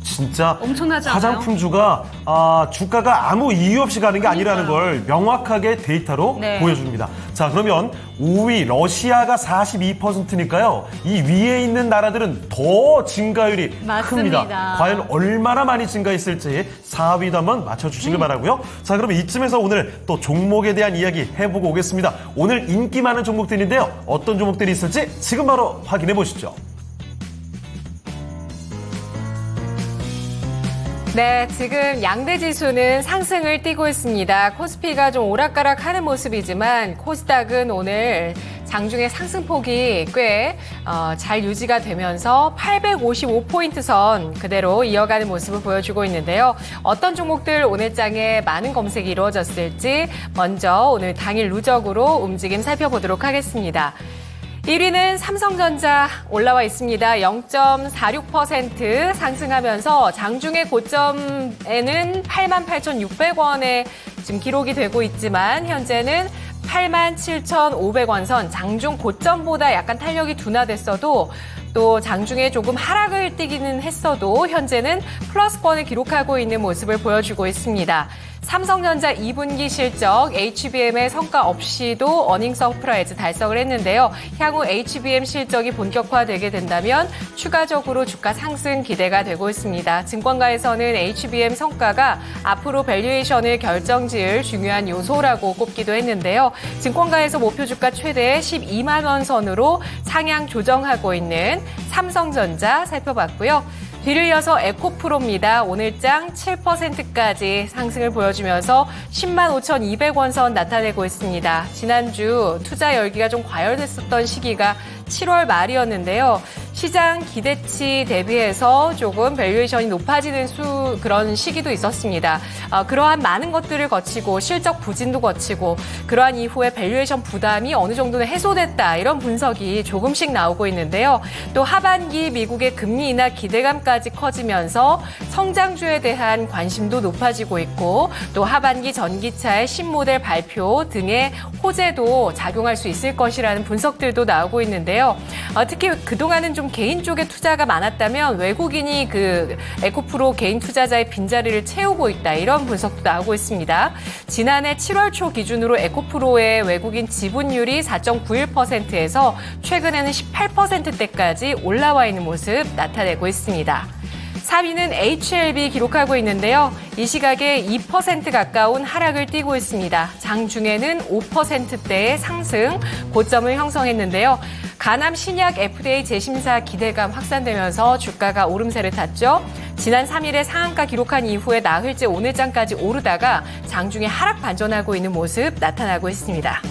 진짜 엄청나지 않아요? 화장품주가 주가가 아무 이유 없이 가는 게 아니라는 걸 명확하게 데이터로 네. 보여줍니다. 자, 그러면 5위 러시아가 42%니까요. 이 위에 있는 나라들은 더 증가율이 맞습니다. 큽니다. 과연 얼마나 많이 증가했을지 4위도 한번 맞춰주시길 바라고요. 자, 그러면 이쯤에서 오늘 또 종목에 대한 이야기 해보고 오겠습니다. 오늘 인기 많은 종목들인데요. 어떤 종목들이 있을지 지금 바로 확인해 보시죠. 네, 지금 양대 지수는 상승을 띠고 있습니다. 코스피가 좀 오락가락하는 모습이지만 코스닥은 오늘 장중에 상승폭이 꽤 잘 유지가 되면서 855포인트 선 그대로 이어가는 모습을 보여주고 있는데요. 어떤 종목들 오늘 장에 많은 검색이 이루어졌을지 먼저 오늘 당일 누적으로 움직임 살펴보도록 하겠습니다. 1위는 삼성전자 올라와 있습니다. 0.46% 상승하면서 장중의 고점에는 88,600원에 지금 기록이 되고 있지만 현재는 87,500원 선 장중 고점보다 약간 탄력이 둔화됐어도 또 장중에 조금 하락을 띠기는 했어도 현재는 플러스권을 기록하고 있는 모습을 보여주고 있습니다. 삼성전자 2분기 실적 HBM의 성과 없이도 어닝 서프라이즈 달성을 했는데요. 향후 HBM 실적이 본격화되게 된다면 추가적으로 주가 상승 기대가 되고 있습니다. 증권가에서는 HBM 성과가 앞으로 밸류에이션을 결정지을 중요한 요소라고 꼽기도 했는데요. 증권가에서 목표 주가 최대 12만 원 선으로 상향 조정하고 있는 삼성전자 살펴봤고요. 뒤를 이어서 에코프로입니다. 오늘장 7%까지 상승을 보여주면서 105,200원 선 나타내고 있습니다. 지난주 투자 열기가 좀 과열됐었던 시기가 7월 말이었는데요. 시장 기대치 대비해서 조금 밸류에이션이 높아지는 그런 시기도 있었습니다. 그러한 많은 것들을 거치고 실적 부진도 거치고 그러한 이후에 밸류에이션 부담이 어느 정도는 해소됐다. 이런 분석이 조금씩 나오고 있는데요. 또 하반기 미국의 금리 인하 기대감까지 커지면서 성장주에 대한 관심도 높아지고 있고 또 하반기 전기차의 신모델 발표 등의 호재도 작용할 수 있을 것이라는 분석들도 나오고 있는데요. 특히 그동안은 좀 개인 쪽에 투자가 많았다면 외국인이 그 에코프로 개인 투자자의 빈자리를 채우고 있다. 이런 분석도 나오고 있습니다. 지난해 7월 초 기준으로 에코프로의 외국인 지분율이 4.91%에서 최근에는 18%대까지 올라와 있는 모습 나타내고 있습니다. 3위는 HLB 기록하고 있는데요. 이 시각에 2% 가까운 하락을 띠고 있습니다. 장중에는 5%대의 상승, 고점을 형성했는데요. 간암 신약 FDA 재심사 기대감 확산되면서 주가가 오름세를 탔죠. 지난 3일에 상한가 기록한 이후에 나흘째 오늘장까지 오르다가 장중에 하락 반전하고 있는 모습 나타나고 있습니다.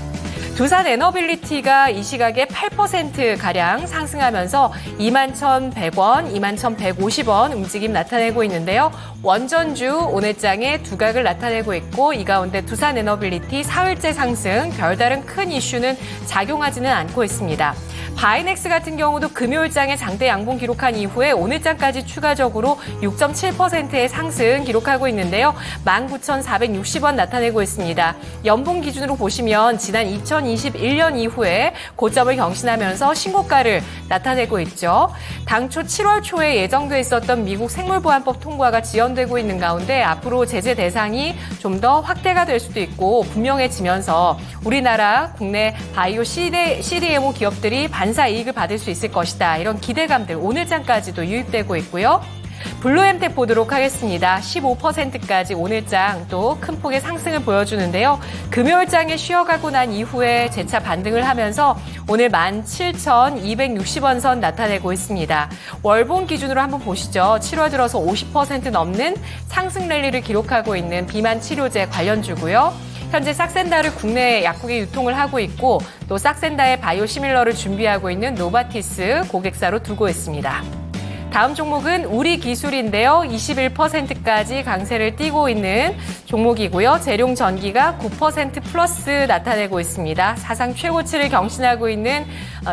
두산 에너빌리티가 이 시각에 8%가량 상승하면서 21,100원, 21,150원 움직임 나타내고 있는데요. 원전주 오늘장에 두각을 나타내고 있고 이 가운데 두산 에너빌리티 사흘째 상승, 별다른 큰 이슈는 작용하지는 않고 있습니다. 바이넥스 같은 경우도 금요일장에 장대 양봉 기록한 이후에 오늘장까지 추가적으로 6.7%의 상승 기록하고 있는데요. 19,460원 나타내고 있습니다. 연봉 기준으로 보시면 지난 2021년 이후에 고점을 경신하면서 신고가를 나타내고 있죠. 당초 7월 초에 예정돼 있었던 미국 생물보안법 통과가 지연되고 있는 가운데 앞으로 제재 대상이 좀 더 확대가 될 수도 있고 분명해지면서 우리나라 국내 바이오 CDMO 기업들이 반사 이익을 받을 수 있을 것이다. 이런 기대감들 오늘장까지도 유입되고 있고요. 블루엠텍 보도록 하겠습니다. 15%까지 오늘장 또 큰 폭의 상승을 보여주는데요. 금요일장에 쉬어가고 난 이후에 재차 반등을 하면서 오늘 17,260원 선 나타내고 있습니다. 월봉 기준으로 한번 보시죠. 7월 들어서 50% 넘는 상승 랠리를 기록하고 있는 비만 치료제 관련주고요. 현재 싹센다를 국내 약국에 유통을 하고 있고 또 싹센다의 바이오시밀러를 준비하고 있는 노바티스 고객사로 두고 있습니다. 다음 종목은 우리기술인데요. 21%까지 강세를 띠고 있는 종목이고요. 재룡전기가 9% 플러스 나타내고 있습니다. 사상 최고치를 경신하고 있는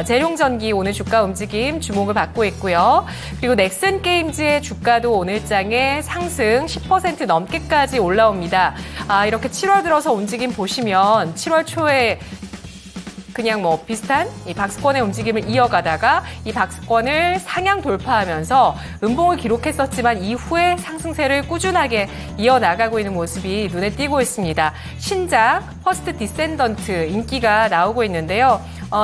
재룡전기 오늘 주가 움직임 주목을 받고 있고요. 그리고 넥슨게임즈의 주가도 오늘장에 상승 10% 넘게까지 올라옵니다. 이렇게 7월 들어서 움직임 보시면 7월 초에 그냥 뭐 비슷한 이 박스권의 움직임을 이어가다가 이 박스권을 상향 돌파하면서 음봉을 기록했었지만 이후에 상승세를 꾸준하게 이어나가고 있는 모습이 눈에 띄고 있습니다. 신작 퍼스트 디센던트 인기가 나오고 있는데요.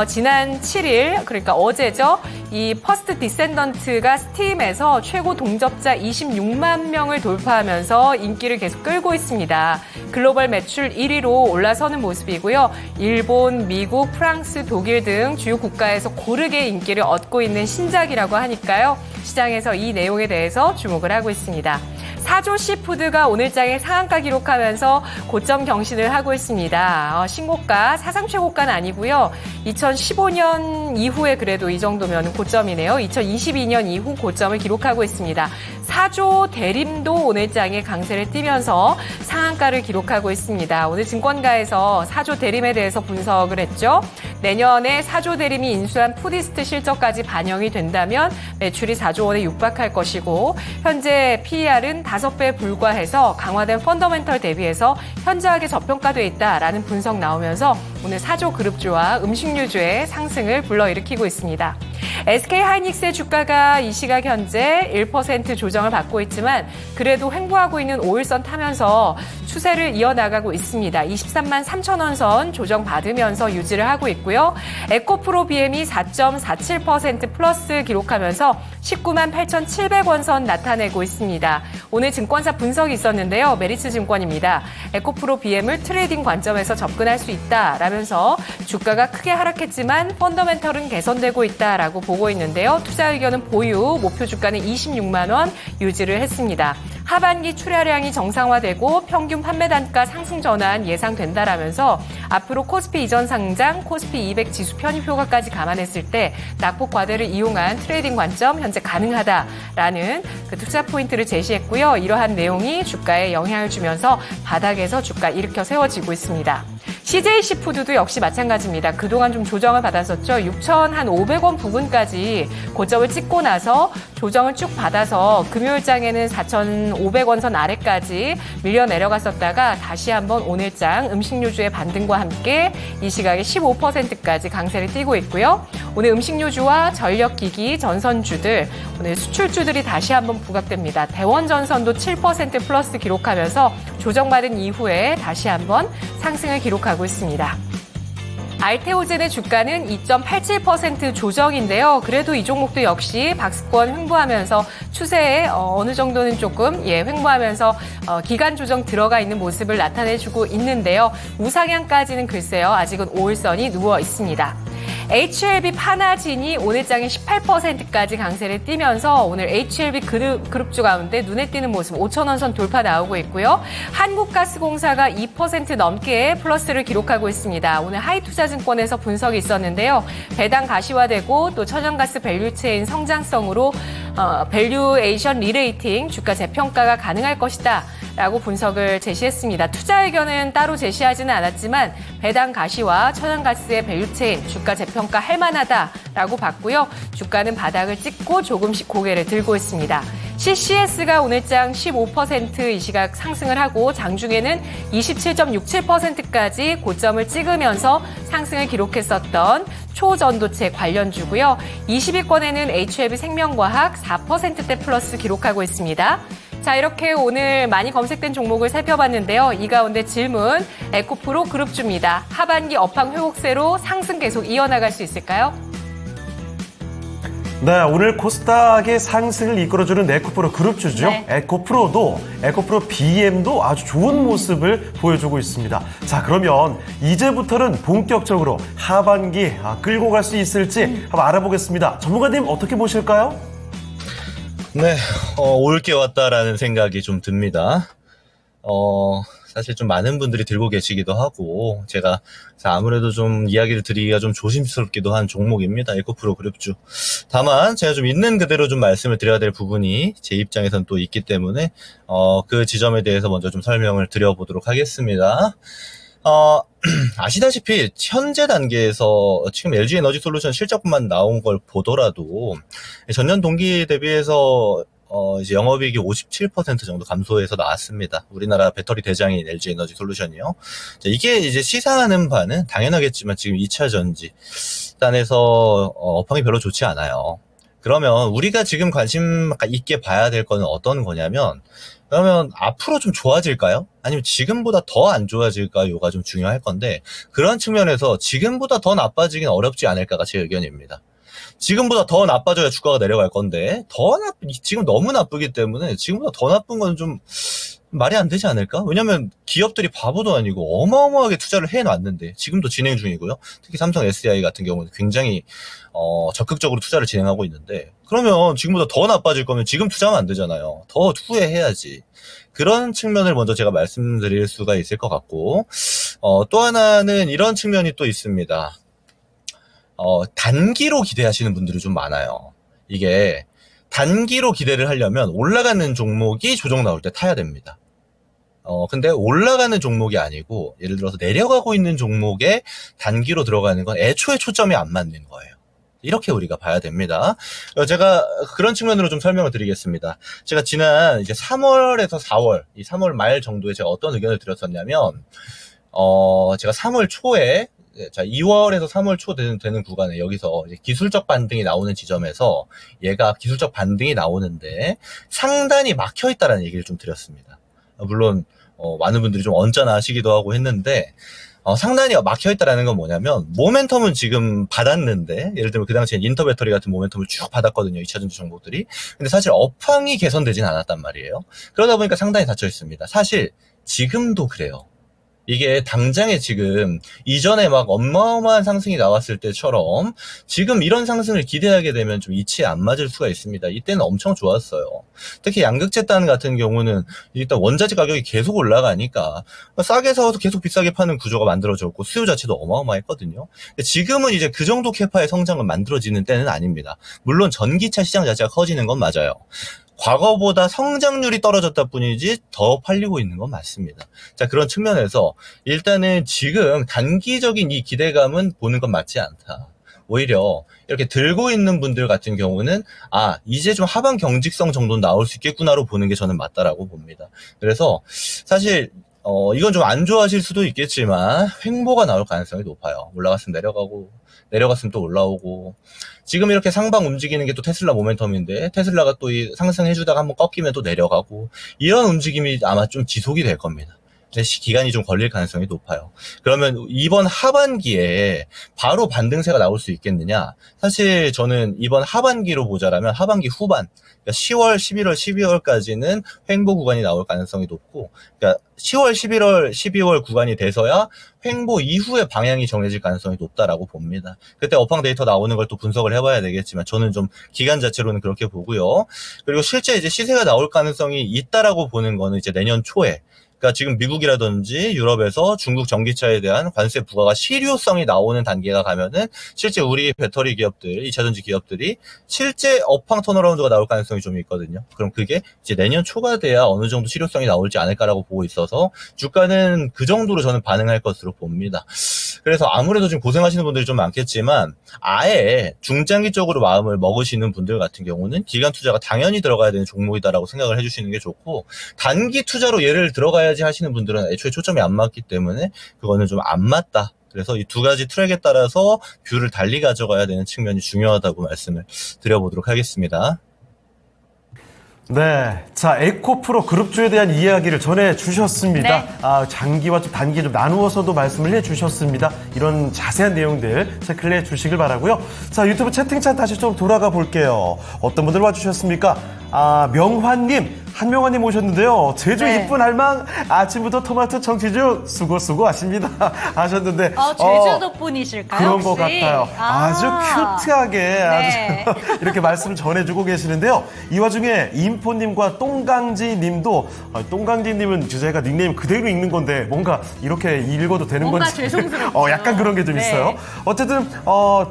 지난 7일 그러니까 어제죠. 이 퍼스트 디센던트가 스팀에서 최고 동접자 26만 명을 돌파하면서 인기를 계속 끌고 있습니다. 글로벌 매출 1위로 올라서는 모습이고요. 일본, 미국, 프랑스, 독일 등 주요 국가에서 고르게 인기를 얻고 있는 신작이라고 하니까요. 시장에서 이 내용에 대해서 주목을 하고 있습니다. 사조 시푸드가 오늘장에 상한가 기록하면서 고점 경신을 하고 있습니다. 신고가, 사상 최고가는 아니고요. 2015년 이후에 그래도 이 정도면 고점이네요. 2022년 이후 고점을 기록하고 있습니다. 사조 대림도 오늘장에 강세를 띠면서 상한가를 기록하고 있습니다. 오늘 증권가에서 사조 대림에 대해서 분석을 했죠. 내년에 사조 대림이 인수한 푸디스트 실적까지 반영이 된다면 매출이 4조 원에 육박할 것이고 현재 PER은 5배에 불과해서 강화된 펀더멘털 대비해서 현저하게 저평가돼 있다라는 분석 나오면서 오늘 사조그룹주와 음식료주의 상승을 불러일으키고 있습니다. SK하이닉스의 주가가 이 시각 현재 1% 조정을 받고 있지만 그래도 횡보하고 있는 5일선 타면서 추세를 이어나가고 있습니다. 23만 3천 원 선 조정받으면서 유지를 하고 있고요. 에코프로 BM이 4.47% 플러스 기록하면서 19만 8,700원 선 나타내고 있습니다. 오늘 증권사 분석이 있었는데요. 메리츠 증권입니다. 에코프로 BM을 트레이딩 관점에서 접근할 수 있다라면서 주가가 크게 하락했지만 펀더멘털은 개선되고 있다라고 보고 있는데요. 투자 의견은 보유, 목표 주가는 26만 원 유지를 했습니다. 하반기 출하량이 정상화되고 평균 판매 단가 상승 전환 예상된다라면서 앞으로 코스피 이전 상장, 코스피 200 지수 편입 효과까지 감안했을 때 낙폭 과대를 이용한 트레이딩 관점 현재 가능하다라는 그 투자 포인트를 제시했고요. 이러한 내용이 주가에 영향을 주면서 바닥에서 주가 일으켜 세워지고 있습니다. CJC푸드도 역시 마찬가지입니다. 그동안 좀 조정을 받았었죠. 6,500원 부근까지 고점을 찍고 나서 조정을 쭉 받아서 금요일장에는 4,500원 선 아래까지 밀려 내려갔었다가 다시 한번 오늘장 음식료주의 반등과 함께 이 시각에 15%까지 강세를 띠고 있고요. 오늘 음식료주와 전력기기, 전선주들, 오늘 수출주들이 다시 한번 부각됩니다. 대원전선도 7% 플러스 기록하면서 조정받은 이후에 다시 한번 상승을 기록하고 있습니다. 알테오젠의 주가는 2.87% 조정인데요. 그래도 이 종목도 역시 박스권 횡보하면서 추세에 어느 정도는 조금 횡보하면서 기간 조정 들어가 있는 모습을 나타내주고 있는데요. 우상향까지는 글쎄요. 아직은 5일선이 누워 있습니다. HLB 파나진이 오늘장에 18%까지 강세를 띠면서 오늘 HLB 그룹주 가운데 눈에 띄는 모습 5,000원 선 돌파 나오고 있고요. 한국가스공사가 2% 넘게 플러스를 기록하고 있습니다. 오늘 하이투자증권에서 분석이 있었는데요. 배당 가시화되고 또 천연가스 밸류체인 성장성으로 밸류에이션 리레이팅 주가 재평가가 가능할 것이다 라고 분석을 제시했습니다. 투자 의견은 따로 제시하지는 않았지만 배당 가시와 천연가스의 밸류체인 주가 재평가 할 만하다라고 봤고요. 주가는 바닥을 찍고 조금씩 고개를 들고 있습니다. CCS가 오늘장 15% 이 시각 상승을 하고 장중에는 27.67%까지 고점을 찍으면서 상승을 기록했었던 초전도체 관련주고요. 20위권에는 HLB 생명과학 4%대 플러스 기록하고 있습니다. 자, 이렇게 오늘 많이 검색된 종목을 살펴봤는데요. 이 가운데 질문, 에코프로 그룹주입니다. 하반기 업황 회복세로 상승 계속 이어나갈 수 있을까요? 네, 오늘 코스닥의 상승을 이끌어주는 에코프로 그룹주죠. 네. 에코프로 BM도 아주 좋은 모습을 보여주고 있습니다. 자, 그러면 이제부터는 본격적으로 하반기 끌고 갈 수 있을지 한번 알아보겠습니다. 전문가님 어떻게 보실까요? 네, 올게 왔다라는 생각이 좀 듭니다. 사실 좀 많은 분들이 들고 계시기도 하고, 제가 아무래도 좀 이야기를 드리기가 좀 조심스럽기도 한 종목입니다. 에코프로 그룹주. 다만, 제가 좀 있는 그대로 좀 말씀을 드려야 될 부분이 제 입장에선 또 있기 때문에, 그 지점에 대해서 먼저 좀 설명을 드려보도록 하겠습니다. 아시다시피 현재 단계에서 지금 LG에너지솔루션 실적만 나온 걸 보더라도 전년 동기 대비해서 이제 영업이익이 57% 정도 감소해서 나왔습니다. 우리나라 배터리 대장인 LG에너지솔루션이요. 이게 이제 시사하는 바는 당연하겠지만 지금 2차 전지 단에서 업황이 별로 좋지 않아요. 그러면 우리가 지금 관심 있게 봐야 될 거는 어떤 거냐면, 그러면 앞으로 좀 좋아질까요? 아니면 지금보다 더 안 좋아질까요가 좀 중요할 건데, 그런 측면에서 지금보다 더 나빠지긴 어렵지 않을까가 제 의견입니다. 지금보다 더 나빠져야 주가가 내려갈 건데, 지금 너무 나쁘기 때문에 지금보다 더 나쁜 건 좀 말이 안 되지 않을까? 왜냐면 기업들이 바보도 아니고 어마어마하게 투자를 해놨는데, 지금도 진행 중이고요. 특히 삼성 SDI 같은 경우는 굉장히 적극적으로 투자를 진행하고 있는데, 그러면 지금보다 더 나빠질 거면 지금 투자하면 안 되잖아요. 더 후회해야지. 그런 측면을 먼저 제가 말씀드릴 수가 있을 것 같고, 또 하나는 이런 측면이 또 있습니다. 단기로 기대하시는 분들이 좀 많아요. 이게 단기로 기대를 하려면 올라가는 종목이 조정 나올 때 타야 됩니다. 근데 올라가는 종목이 아니고, 예를 들어서 내려가고 있는 종목에 단기로 들어가는 건 애초에 초점이 안 맞는 거예요. 이렇게 우리가 봐야 됩니다. 제가 그런 측면으로 좀 설명을 드리겠습니다. 제가 지난 이제 3월에서 4월, 이 3월 말 정도에 제가 어떤 의견을 드렸었냐면, 제가 3월 초에, 자, 2월에서 3월 초 되는 구간에 여기서 이제 기술적 반등이 나오는 지점에서 얘가 기술적 반등이 나오는데 상단이 막혀 있다라는 얘기를 좀 드렸습니다. 물론, 많은 분들이 좀 언짢아하시기도 하고 했는데 상단이 막혀있다라는 건 뭐냐면 모멘텀은 지금 받았는데 예를 들면 그 당시에 인터배터리 같은 모멘텀을 쭉 받았거든요. 2차전지 종목들이. 근데 사실 업황이 개선되진 않았단 말이에요. 그러다 보니까 상단이 닫혀 있습니다. 사실 지금도 그래요. 이게 당장에 지금 이전에 막 어마어마한 상승이 나왔을 때처럼 지금 이런 상승을 기대하게 되면 좀 이치에 안 맞을 수가 있습니다. 이때는 엄청 좋았어요. 특히 양극재단 같은 경우는 일단 원자재 가격이 계속 올라가니까 싸게 사서 계속 비싸게 파는 구조가 만들어졌고 수요 자체도 어마어마했거든요. 근데 지금은 이제 그 정도 캐파의 성장을 만들어지는 때는 아닙니다. 물론 전기차 시장 자체가 커지는 건 맞아요. 과거보다 성장률이 떨어졌다 뿐이지 더 팔리고 있는 건 맞습니다. 자, 그런 측면에서 일단은 지금 단기적인 이 기대감은 보는 건 맞지 않다. 오히려 이렇게 들고 있는 분들 같은 경우는 이제 좀 하반 경직성 정도는 나올 수 있겠구나로 보는 게 저는 맞다라고 봅니다. 그래서 사실 이건 좀 안 좋아하실 수도 있겠지만 횡보가 나올 가능성이 높아요. 올라갔으면 내려가고 내려갔으면 또 올라오고 지금 이렇게 상방 움직이는 게 또 테슬라 모멘텀인데 테슬라가 또 이 상승해주다가 한번 꺾이면 또 내려가고 이런 움직임이 아마 좀 지속이 될 겁니다. 기간이 좀 걸릴 가능성이 높아요. 그러면 이번 하반기에 바로 반등세가 나올 수 있겠느냐? 사실 저는 이번 하반기로 보자라면 하반기 후반, 그러니까 10월, 11월, 12월까지는 횡보 구간이 나올 가능성이 높고, 그러니까 10월, 11월, 12월 구간이 돼서야 횡보 이후에 방향이 정해질 가능성이 높다라고 봅니다. 그때 업황 데이터 나오는 걸 또 분석을 해봐야 되겠지만 저는 좀 기간 자체로는 그렇게 보고요. 그리고 실제 이제 시세가 나올 가능성이 있다라고 보는 거는 이제 내년 초에. 그러니까 지금 미국이라든지 유럽에서 중국 전기차에 대한 관세 부과가 실효성이 나오는 단계가 가면은 실제 우리 배터리 기업들, 2차전지 기업들이 실제 업황 턴어라운드가 나올 가능성이 좀 있거든요. 그럼 그게 이제 내년 초가 돼야 어느 정도 실효성이 나올지 않을까라고 보고 있어서 주가는 그 정도로 저는 반응할 것으로 봅니다. 그래서 아무래도 좀 고생하시는 분들이 좀 많겠지만 아예 중장기적으로 마음을 먹으시는 분들 같은 경우는 기간 투자가 당연히 들어가야 되는 종목이다라고 생각을 해주시는 게 좋고 단기 투자로 얘를 들어가야지 하시는 분들은 애초에 초점이 안 맞기 때문에 그거는 좀 안 맞다. 그래서 이 두 가지 트랙에 따라서 뷰를 달리 가져가야 되는 측면이 중요하다고 말씀을 드려보도록 하겠습니다. 네. 자, 에코프로 그룹주에 대한 이야기를 전해주셨습니다. 네. 장기와 좀 단기 좀 나누어서도 말씀을 해주셨습니다. 이런 자세한 내용들 체크를 해주시길 바라고요. 자, 유튜브 채팅창 다시 좀 돌아가 볼게요. 어떤 분들 와주셨습니까? 명환님, 한명환님 오셨는데요. 제주 네. 이쁜 할망 아침부터 토마토 청취중 수고 하십니다 하셨는데 제주도 분이실까요? 그런 혹시? 것 같아요. 아주 큐트하게 네. 아주 이렇게 말씀 전해주고 계시는데요. 이 와중에 임포님과 똥강지님도 똥강지님은 제가 닉네임 그대로 읽는 건데 뭔가 이렇게 읽어도 되는 뭔가 건지 죄송스럽죠. 약간 그런 게 좀 네. 있어요. 어쨌든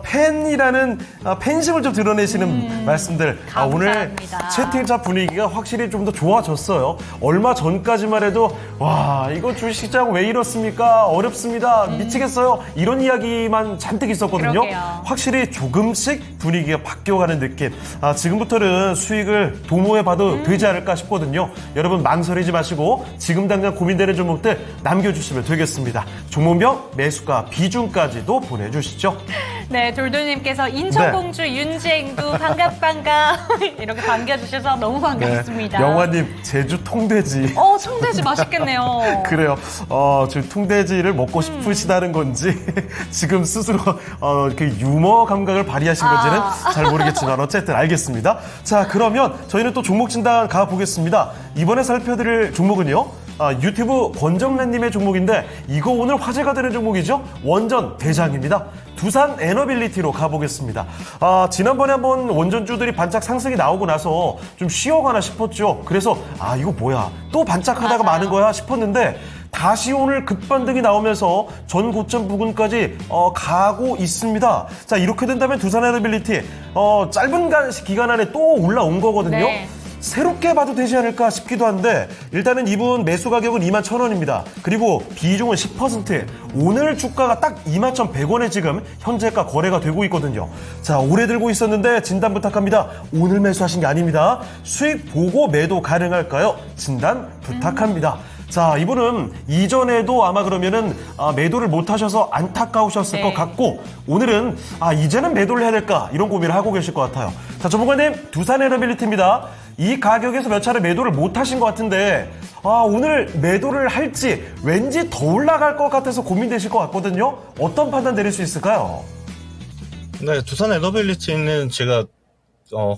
팬이라는 팬심을 좀 드러내시는 말씀들 오늘 감사합니다. 채팅창 분위기가 확실히 좀 더 좋아졌어요. 얼마 전까지만 해도 와 이거 주식시장 왜 이렇습니까? 어렵습니다. 미치겠어요. 이런 이야기만 잔뜩 있었거든요. 그러게요. 확실히 조금씩 분위기가 바뀌어가는 느낌. 지금부터는 수익을 도모해봐도 되지 않을까 싶거든요. 여러분 망설이지 마시고 지금 당장 고민되는 종목들 남겨주시면 되겠습니다. 종목명, 매수가, 비중까지도 보내주시죠. 네, 돌돌님께서 인천공주 윤지행도 반갑 이렇게 반겨주셔서 너무 반갑습니다. 영화님 제주 통돼지. 청돼지 맛있겠네요. 그래요. 지금 통돼지를 먹고 싶으시다는 건지 지금 스스로 그 유머 감각을 발휘하신 건지는 잘 모르겠지만 어쨌든 알겠습니다. 자, 그러면 저희는 또 종목 진단 가보겠습니다. 이번에 살펴드릴 종목은요. 유튜브 권정란님의 종목인데 이거 오늘 화제가 되는 종목이죠. 원전 대장입니다. 두산 에너빌리티로 가보겠습니다. 지난번에 한번 원전주들이 반짝 상승이 나오고 나서 좀 쉬어가나 싶었죠. 그래서 이거 뭐야 또 반짝하다가 맞아요. 마는 거야 싶었는데 다시 오늘 급반등이 나오면서 전 고점 부근까지 가고 있습니다. 자, 이렇게 된다면 두산 에너빌리티 짧은 기간 안에 또 올라온 거거든요. 네. 새롭게 봐도 되지 않을까 싶기도 한데 일단은 이분 매수 가격은 21,000원입니다. 그리고 비중은 10%. 오늘 주가가 딱 21,100원에 지금 현재가 거래가 되고 있거든요. 자, 오래 들고 있었는데 진단 부탁합니다. 오늘 매수하신 게 아닙니다. 수익 보고 매도 가능할까요? 진단 부탁합니다. 자, 이분은 이전에도 아마 그러면은 매도를 못 하셔서 안타까우셨을 네. 것 같고, 오늘은 이제는 매도를 해야 될까 이런 고민을 하고 계실 것 같아요. 자, 전문가님, 두산 에너빌리티입니다. 이 가격에서 몇 차례 매도를 못 하신 것 같은데, 오늘 매도를 할지 왠지 더 올라갈 것 같아서 고민되실 것 같거든요. 어떤 판단 내릴 수 있을까요? 네, 두산 에너빌리티는 제가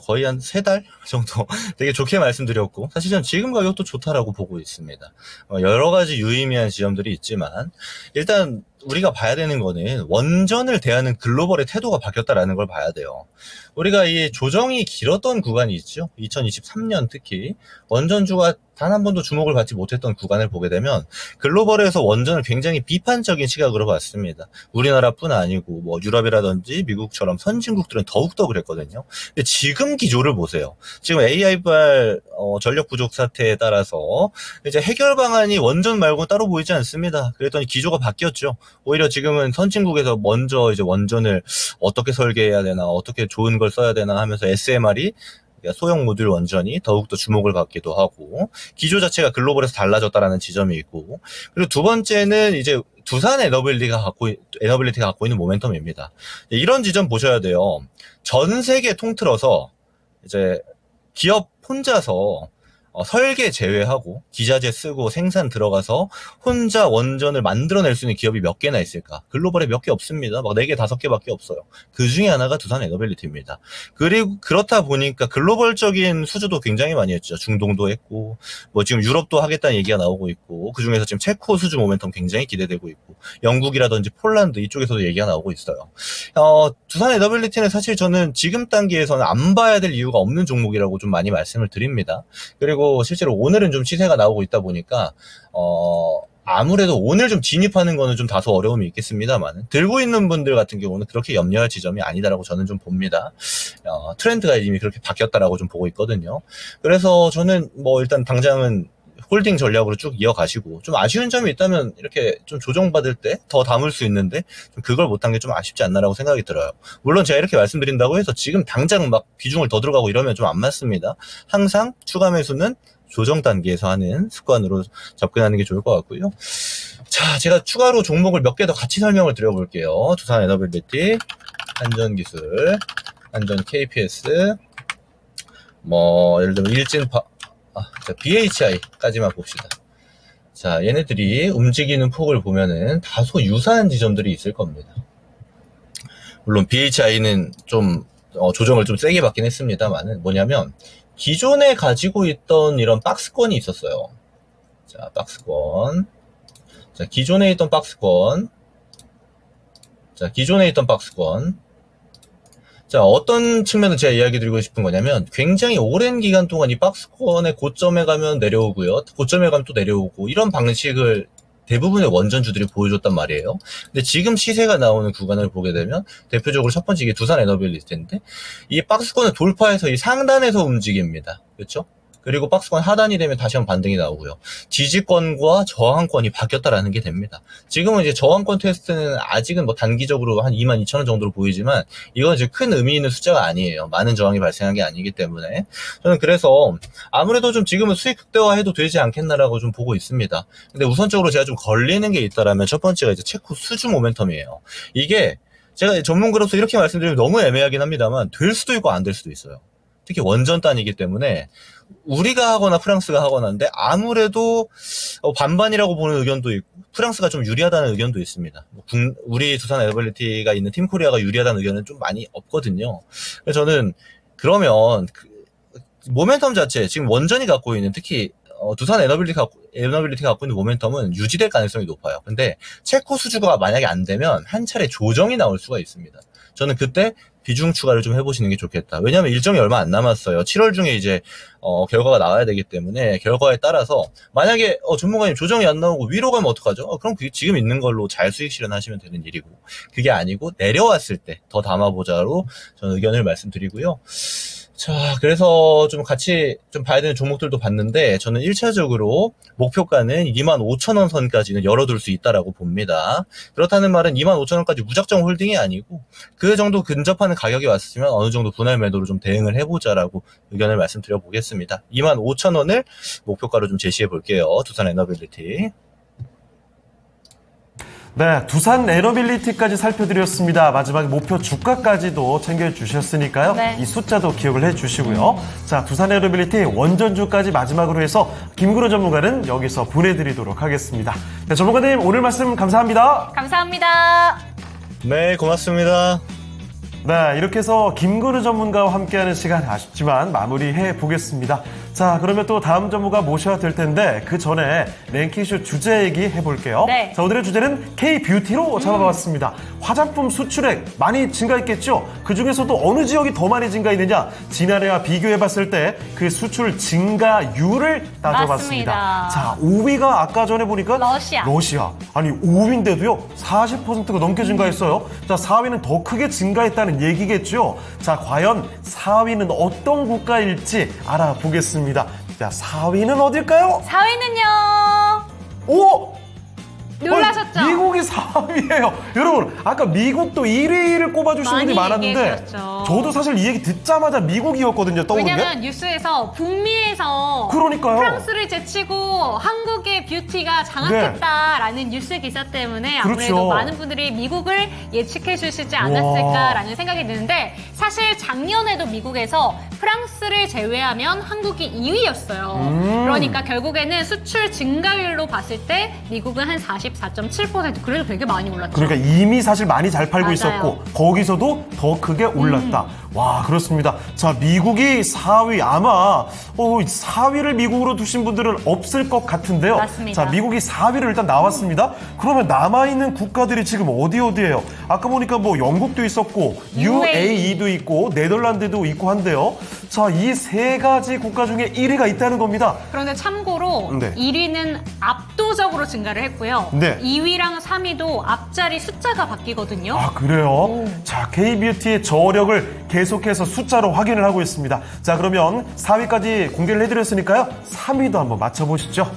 거의 한 3달 정도 되게 좋게 말씀드렸고, 사실 전 지금 가격도 좋다라고 보고 있습니다. 여러 가지 유의미한 지점들이 있지만, 일단 우리가 봐야 되는 거는 원전을 대하는 글로벌의 태도가 바뀌었다라는 걸 봐야 돼요. 우리가 이 조정이 길었던 구간이 있죠. 2023년 특히 원전주가 단 한 번도 주목을 받지 못했던 구간을 보게 되면 글로벌에서 원전을 굉장히 비판적인 시각으로 봤습니다. 우리나라뿐 아니고 뭐 유럽이라든지 미국처럼 선진국들은 더욱더 그랬거든요. 근데 지금 기조를 보세요. 지금 AI발 전력 부족 사태에 따라서 이제 해결 방안이 원전 말고 따로 보이지 않습니다. 그랬더니 기조가 바뀌었죠. 오히려 지금은 선진국에서 먼저 이제 원전을 어떻게 설계해야 되나, 어떻게 좋은 걸 써야 되나 하면서 SMR이 소형 모듈 원전이 더욱더 주목을 받기도 하고, 기조 자체가 글로벌에서 달라졌다라는 지점이 있고, 그리고 두 번째는 이제 두산 에너빌리티가 갖고 있는 모멘텀입니다. 이런 지점 보셔야 돼요. 전 세계 통틀어서 이제 기업 혼자서 설계 제외하고 기자재 쓰고 생산 들어가서 혼자 원전을 만들어낼 수 있는 기업이 몇 개나 있을까? 글로벌에 몇 개 없습니다. 막 4개, 5개밖에 없어요. 그 중에 하나가 두산 에너빌리티입니다. 그리고 그렇다 보니까 글로벌적인 수주도 굉장히 많이 했죠. 중동도 했고, 뭐 지금 유럽도 하겠다는 얘기가 나오고 있고, 그 중에서 지금 체코 수주 모멘텀 굉장히 기대되고 있고, 영국이라든지 폴란드 이쪽에서도 얘기가 나오고 있어요. 두산 에너빌리티는 사실 저는 지금 단계에서는 안 봐야 될 이유가 없는 종목이라고 좀 많이 말씀을 드립니다. 그리고 실제로 오늘은 좀 시세가 나오고 있다 보니까 아무래도 오늘 좀 진입하는 거는 좀 다소 어려움이 있겠습니다만, 들고 있는 분들 같은 경우는 그렇게 염려할 지점이 아니다라고 저는 좀 봅니다. 트렌드가 이미 그렇게 바뀌었다라고 좀 보고 있거든요. 그래서 저는 뭐 일단 당장은 홀딩 전략으로 쭉 이어가시고, 좀 아쉬운 점이 있다면 이렇게 좀 조정받을 때 더 담을 수 있는데 좀 그걸 못한 게 좀 아쉽지 않나라고 생각이 들어요. 물론 제가 이렇게 말씀드린다고 해서 지금 당장 막 비중을 더 들어가고 이러면 좀 안 맞습니다. 항상 추가 매수는 조정 단계에서 하는 습관으로 접근하는 게 좋을 것 같고요. 자, 제가 추가로 종목을 몇 개 더 같이 설명을 드려볼게요. 두산 에너빌리티, 한전기술, 한전 KPS, 뭐 예를 들면 BHI까지만 봅시다. 자, 얘네들이 움직이는 폭을 보면은 다소 유사한 지점들이 있을 겁니다. 물론 BHI는 좀 조정을 좀 세게 받긴 했습니다만은, 뭐냐면 기존에 가지고 있던 이런 박스권이 있었어요. 자, 박스권. 자, 기존에 있던 박스권. 자, 어떤 측면을 제가 이야기 드리고 싶은 거냐면, 굉장히 오랜 기간 동안 이 박스권의 고점에 가면 내려오고요. 고점에 가면 또 내려오고, 이런 방식을 대부분의 원전주들이 보여줬단 말이에요. 근데 지금 시세가 나오는 구간을 보게 되면, 대표적으로 첫 번째 이게 두산 에너빌리티인데, 이 박스권을 돌파해서 이 상단에서 움직입니다. 그렇죠? 그리고 박스권 하단이 되면 다시 한번 반등이 나오고요. 지지권과 저항권이 바뀌었다라는 게 됩니다. 지금은 이제 저항권 테스트는 아직은 뭐 단기적으로 한 22,000원 정도로 보이지만, 이건 이제 큰 의미 있는 숫자가 아니에요. 많은 저항이 발생한 게 아니기 때문에. 저는 그래서 아무래도 좀 지금은 수익 극대화해도 되지 않겠나라고 좀 보고 있습니다. 근데 우선적으로 제가 좀 걸리는 게 있다라면 첫 번째가 이제 체코 수주 모멘텀이에요. 이게 제가 전문가로서 이렇게 말씀드리면 너무 애매하긴 합니다만, 될 수도 있고 안 될 수도 있어요. 특히 원전단이기 때문에 우리가 하거나 프랑스가 하거나인데, 아무래도 반반이라고 보는 의견도 있고 프랑스가 좀 유리하다는 의견도 있습니다. 우리 두산 에너빌리티가 있는 팀코리아가 유리하다는 의견은 좀 많이 없거든요. 그래서 저는 그러면 모멘텀 자체, 지금 원전이 갖고 있는, 특히 두산 에너빌리티가 갖고 있는 모멘텀은 유지될 가능성이 높아요. 근데 체코 수주가 만약에 안 되면 한 차례 조정이 나올 수가 있습니다. 저는 그때 비중 추가를 좀 해보시는 게 좋겠다. 왜냐하면 일정이 얼마 안 남았어요. 7월 중에 이제 결과가 나와야 되기 때문에, 결과에 따라서 만약에 전문가님 조정이 안 나오고 위로 가면 어떡하죠? 그럼 그게 지금 있는 걸로 잘 수익 실현하시면 되는 일이고, 그게 아니고 내려왔을 때 더 담아보자로 저는 의견을 말씀드리고요. 자, 그래서 좀 같이 좀 봐야 되는 종목들도 봤는데, 저는 1차적으로 목표가는 25,000원 선까지는 열어둘 수 있다라고 봅니다. 그렇다는 말은 25,000원까지 무작정 홀딩이 아니고, 그 정도 근접하는 가격이 왔으면 어느 정도 분할 매도로 좀 대응을 해보자라고 의견을 말씀드려 보겠습니다. 25,000원을 목표가로 좀 제시해 볼게요. 두산 에너빌리티. 네, 두산 에너빌리티까지 살펴드렸습니다. 마지막에 목표 주가까지도 챙겨주셨으니까요. 네. 이 숫자도 기억을 해주시고요. 자, 두산 에너빌리티 원전주까지 마지막으로 해서 김구로 전문가는 여기서 보내드리도록 하겠습니다. 네, 전문가님 오늘 말씀 감사합니다. 감사합니다. 네, 고맙습니다. 네, 이렇게 해서 김구루 전문가와 함께하는 시간 아쉽지만 마무리해 보겠습니다. 자, 그러면 또 다음 전문가 모셔야 될 텐데 그 전에 랭킹쇼 주제 얘기 해볼게요. 네. 자, 오늘의 주제는 K-뷰티로 잡아봤습니다. 화장품 수출액 많이 증가했겠죠? 그중에서도 어느 지역이 더 많이 증가했느냐? 지난해와 비교해봤을 때 그 수출 증가율을 따져봤습니다. 맞습니다. 자, 5위가 아까 전에 보니까 러시아. 아니 5위인데도요 40%가 넘게 증가했어요. 자, 4위는 더 크게 증가했다는 얘기겠죠. 자, 과연 4위는 어떤 국가일지 알아보겠습니다. 자, 4위는 어딜까요? 4위는요. 오! 놀라셨죠? 아니, 미국이 4위예요. 여러분, 아까 미국도 1위를 꼽아주신 분이 많이 많았는데 얘기해주셨죠. 저도 사실 이 얘기 듣자마자 미국이었거든요. 떠오른 게. 왜냐면 뉴스에서 북미에서 그러니까요. 프랑스를 제치고 한국의 뷰티가 장악했다라는 뉴스 기사 때문에 아무래도 그렇죠. 많은 분들이 미국을 예측해 주시지 않았을까라는 생각이 드는데 사실 작년에도 미국에서 프랑스를 제외하면 한국이 2위였어요. 그러니까 결국에는 수출 증가율로 봤을 때 미국은 한 44.7% 그래도 되게 많이 올랐죠. 그러니까 이미 사실 많이 잘 팔고 맞아요. 있었고 거기서도 더 크게 올랐다. 와, 그렇습니다. 자, 미국이 4위 아마 4위를 미국으로 두신 분들은 없을 것 같은데요. 맞습니다. 자, 미국이 4위를 일단 나왔습니다. 그러면 남아있는 국가들이 지금 어디에요? 아까 보니까 뭐 영국도 있었고 UAE도 있고 네덜란드도 있고 한데요. 자, 이 세 가지 국가 중에 1위가 있다는 겁니다. 그런데 참고로 네. 1위는 압도적으로 증가를 했고요. 네. 2위랑 3위도 앞자리 숫자가 바뀌거든요. 아, 그래요? 자, K-뷰티의 저력을 계속해서 숫자로 확인을 하고 있습니다. 자, 그러면 4위까지 공개를 해드렸으니까요. 3위도 한번 맞춰보시죠.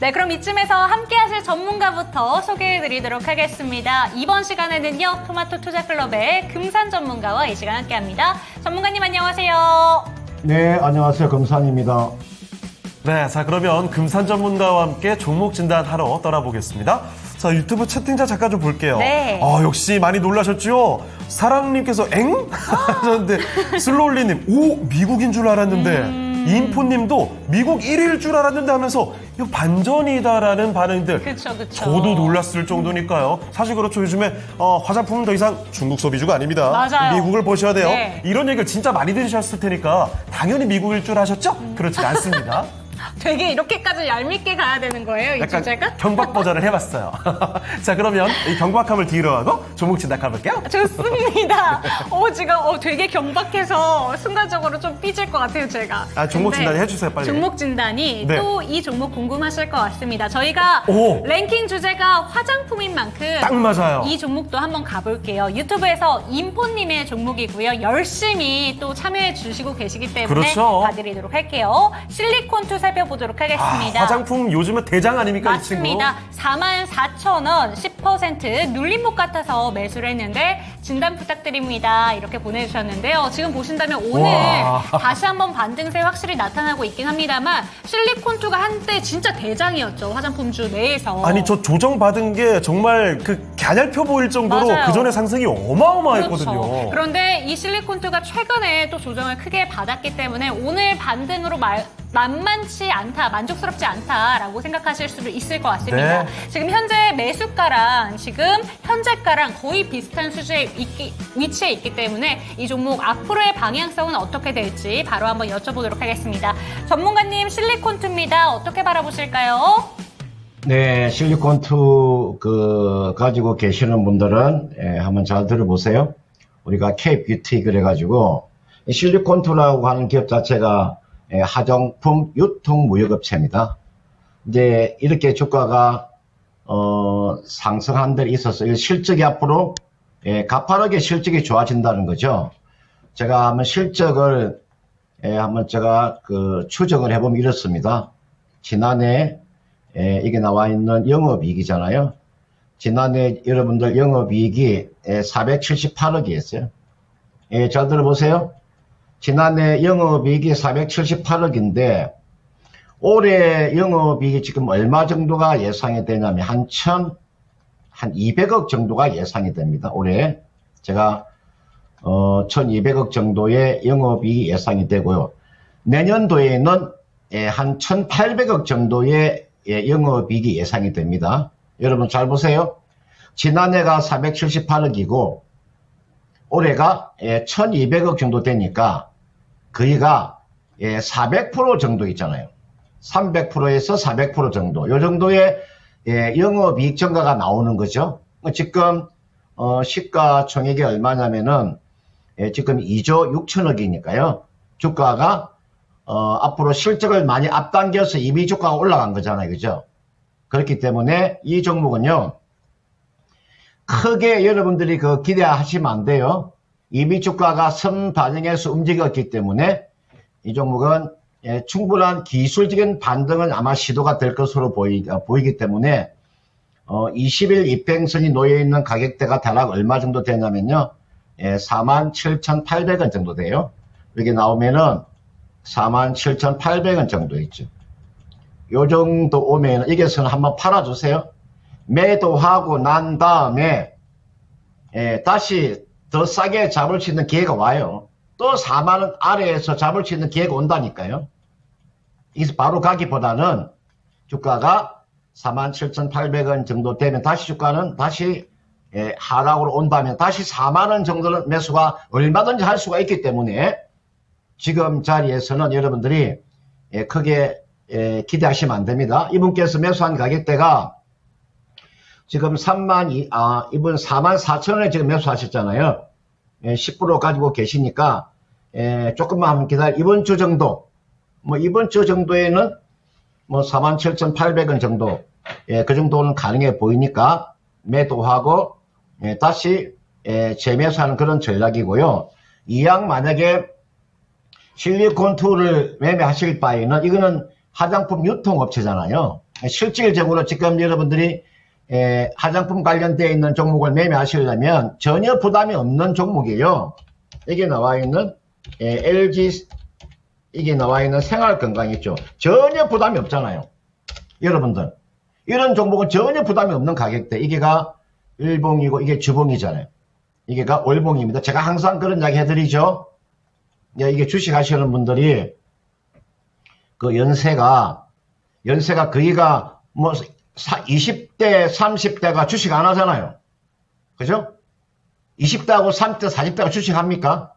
네, 그럼 이쯤에서 함께 하실 전문가부터 소개해드리도록 하겠습니다. 이번 시간에는요, 토마토 투자클럽의 금산 전문가와 이 시간 함께 합니다. 전문가님 안녕하세요. 네, 안녕하세요. 금산입니다. 네, 자, 그러면 금산 전문가와 함께 종목 진단하러 떠나보겠습니다. 자, 유튜브 채팅창 잠깐 좀 볼게요. 네. 역시 많이 놀라셨죠? 사랑님께서 엥? 하셨는데, 슬로울리님, 오, 미국인 줄 알았는데, 인포님도 미국 1위일 줄 알았는데 하면서, 이거 반전이다라는 반응들. 그쵸. 저도 놀랐을 정도니까요. 사실 그렇죠. 요즘에 화장품은 더 이상 중국 소비주가 아닙니다. 맞아요. 미국을 보셔야 돼요. 네. 이런 얘기를 진짜 많이 들으셨을 테니까 당연히 미국일 줄 아셨죠? 그렇지 않습니다. 되게 이렇게까지 얄밉게 가야 되는 거예요, 이 약간 주제가? 경박 버전을 해봤어요. 자, 그러면 이 경박함을 뒤로 하고 종목 진단 가볼게요. 좋습니다. 지금 되게 경박해서 순간적으로 좀 삐질 것 같아요, 제가. 종목 근데 진단 해주세요, 빨리. 종목 진단이 네. 또 이 종목 궁금하실 것 같습니다. 저희가 오. 랭킹 주제가 화장품인 만큼 딱 맞아요. 이 종목도 한번 가볼게요. 유튜브에서 인포님의 종목이고요. 열심히 또 참여해 주시고 계시기 때문에 그렇죠. 봐드리도록 할게요. 실리콘2 살펴보도록 하겠습니다. 화장품 요즘은 대장 아닙니까, 맞습니다. 44,000원 10% 눌림목 같아서 매수를 했는데 진단 부탁드립니다. 이렇게 보내주셨는데요. 지금 보신다면 오늘 와. 다시 한번 반등세 확실히 나타나고 있긴 합니다만 실리콘2가 한때 진짜 대장이었죠. 화장품주 내에서. 아니, 저 조정받은 게 정말 가냘펴 보일 정도로 맞아요. 그 전에 상승이 어마어마했거든요. 그렇죠. 그런데 이 실리콘2가 최근에 또 조정을 크게 받았기 때문에 오늘 반등으로 만만치 않다, 만족스럽지 않다라고 생각하실 수도 있을 것 같습니다. 네. 지금 현재 매수가랑 지금 현재가랑 거의 비슷한 수준에 위치해 있기 때문에 이 종목 앞으로의 방향성은 어떻게 될지 바로 한번 여쭤보도록 하겠습니다. 전문가님, 실리콘2입니다. 어떻게 바라보실까요? 네, 실리콘2 가지고 계시는 분들은 한번 잘 들어보세요. 우리가 K-뷰티 그래가지고 이 실리콘2라고 하는 기업 자체가 화장품 유통무역업체입니다. 이제 이렇게 주가가 상승한 데 있어서 실적이 앞으로 가파르게 실적이 좋아진다는 거죠. 제가 한번 실적을 한번 제가 그 추정을 해보면 이렇습니다. 지난해 이게 나와 있는 영업이익이잖아요. 지난해 여러분들 영업이익이 478억이었어요. 잘 들어보세요. 지난해 영업이익이 478억인데 올해 영업이익이 지금 얼마 정도가 예상이 되냐면 한 200억 정도가 예상이 됩니다. 올해 제가 1200억 정도의 영업이익이 예상이 되고요. 내년도에는 한 1800억 정도의 영업이익이 예상이 됩니다. 여러분 잘 보세요. 지난해가 478억이고 올해가 1200억 정도 되니까 거의가 400% 정도 있잖아요. 300%에서 400% 정도. 요 정도의 영업이익 증가가 나오는 거죠. 지금 시가총액이 얼마냐면은 지금 2조 6천억이니까요. 주가가 앞으로 실적을 많이 앞당겨서 이미 주가가 올라간 거잖아요. 그죠? 그렇기 때문에 이 종목은요. 크게 여러분들이 기대하시면 안 돼요. 이미 주가가 선반영해서 움직였기 때문에 이 종목은 충분한 기술적인 반등은 아마 시도가 될 것으로 보이기 때문에 20일 이평선이 놓여있는 가격대가 대략 얼마 정도 되냐면요. 47,800원 정도 돼요. 여기 나오면은 47,800원 정도 있죠. 요 정도 오면 여기서는 한번 팔아주세요. 매도하고 난 다음에 다시 더 싸게 잡을 수 있는 기회가 와요. 또 4만원 아래에서 잡을 수 있는 기회가 온다니까요. 여기서 바로 가기보다는 주가가 47,800원 정도 되면 다시 주가는 다시 하락으로 온다면 다시 4만원 정도는 매수가 얼마든지 할 수가 있기 때문에 지금 자리에서는 여러분들이 크게 기대하시면 안 됩니다. 이분께서 매수한 가격대가 지금 이분 44,000원에 지금 매수하셨잖아요. 10% 가지고 계시니까 조금만 한번 이번 주 정도 이번 주 정도에는 47,800원 정도 그 정도는 가능해 보이니까 매도하고 다시 재매수하는 그런 전략이고요. 이왕 만약에 실리콘2를 매매하실 바에는 이거는 화장품 유통업체잖아요. 실질적으로 지금 여러분들이 화장품 관련되어 있는 종목을 매매하시려면 전혀 부담이 없는 종목이에요. 이게 나와 있는 LG 이게 나와 있는 생활건강 있죠. 전혀 부담이 없잖아요. 여러분들 이런 종목은 전혀 부담이 없는 가격대. 이게가 일봉이고 이게 주봉이잖아요. 이게가 월봉입니다. 제가 항상 그런 이야기 해드리죠. 이게 주식 하시는 분들이 그 연세가 거기가 20대 30대가 주식 안 하잖아요. 그죠? 20대하고 30대 40대가 주식 합니까?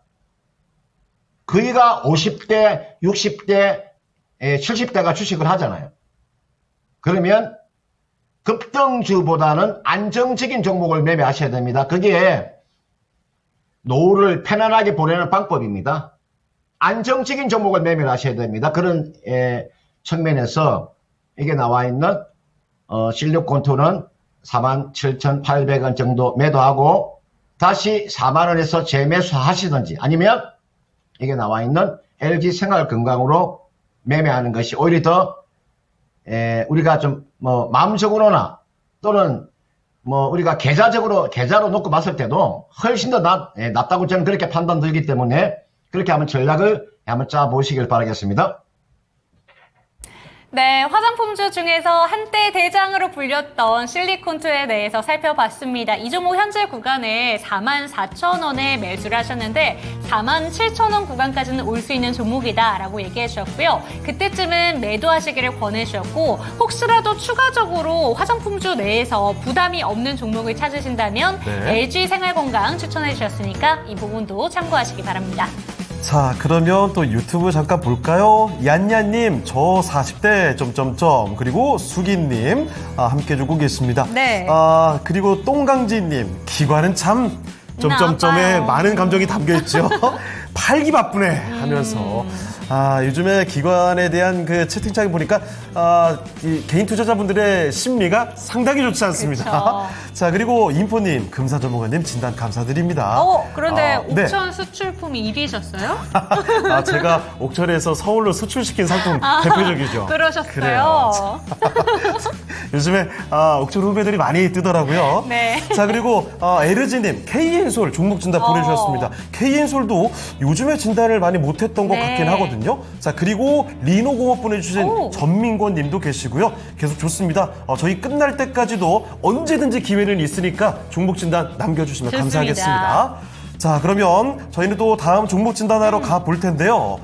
거기가 50대 60대 70대가 주식을 하잖아요. 그러면 급등주보다는 안정적인 종목을 매매하셔야 됩니다. 그게 노후를 편안하게 보내는 방법입니다. 안정적인 종목을 매매를 하셔야 됩니다. 그런 측면에서 이게 나와 있는 실리콘2는 47,800원 정도 매도하고 다시 4만원에서 재매수 하시든지 아니면 이게 나와 있는 LG 생활건강으로 매매하는 것이 오히려 더 우리가 좀 마음적으로나 또는 우리가 계좌로 놓고 봤을 때도 훨씬 더 낫다고 저는 그렇게 판단 들기 때문에 그렇게 한번 전략을 한번 짜 보시길 바라겠습니다. 네, 화장품주 중에서 한때 대장으로 불렸던 실리콘2에 대해서 살펴봤습니다. 이 종목 현재 구간에 44,000원에 매수를 하셨는데 47,000원 구간까지는 올 수 있는 종목이다라고 얘기해 주셨고요. 그때쯤은 매도하시기를 권해 주셨고 혹시라도 추가적으로 화장품주 내에서 부담이 없는 종목을 찾으신다면 LG 생활건강 추천해 주셨으니까 이 부분도 참고하시기 바랍니다. 자, 그러면 또 유튜브 잠깐 볼까요? 얀얀님, 저 40대, 그리고 수기님, 함께 해주고 계십니다. 네. 그리고 똥강지님, 기관은 참, 점점점에 많은 감정이 담겨있죠. 팔기 바쁘네 하면서, 요즘에 기관에 대한 그 채팅창에 보니까, 이 개인 투자자분들의 심리가 상당히 좋지 않습니다. 그쵸. 자, 그리고 인포님, 금사 전문가님 진단 감사드립니다. 그런데 네. 옥천 수출품이 1위셨어요? 제가 옥천에서 서울로 수출시킨 상품 대표적이죠. 그러셨어요. 그래요. 요즘에 옥천 후배들이 많이 뜨더라고요. 네. 자, 그리고 에르지님 KN솔 종목 진단 보내주셨습니다. KN솔도 요즘에 진단을 많이 못했던 것 네. 같긴 하거든요. 자, 그리고 리노공업 보내주신 전민권님도 계시고요. 계속 좋습니다. 저희 끝날 때까지도 언제든지 기회는 있으니까 종목 진단 남겨주시면 좋습니다. 감사하겠습니다. 자, 그러면 저희는 또 다음 종목 진단하러 가볼 텐데요.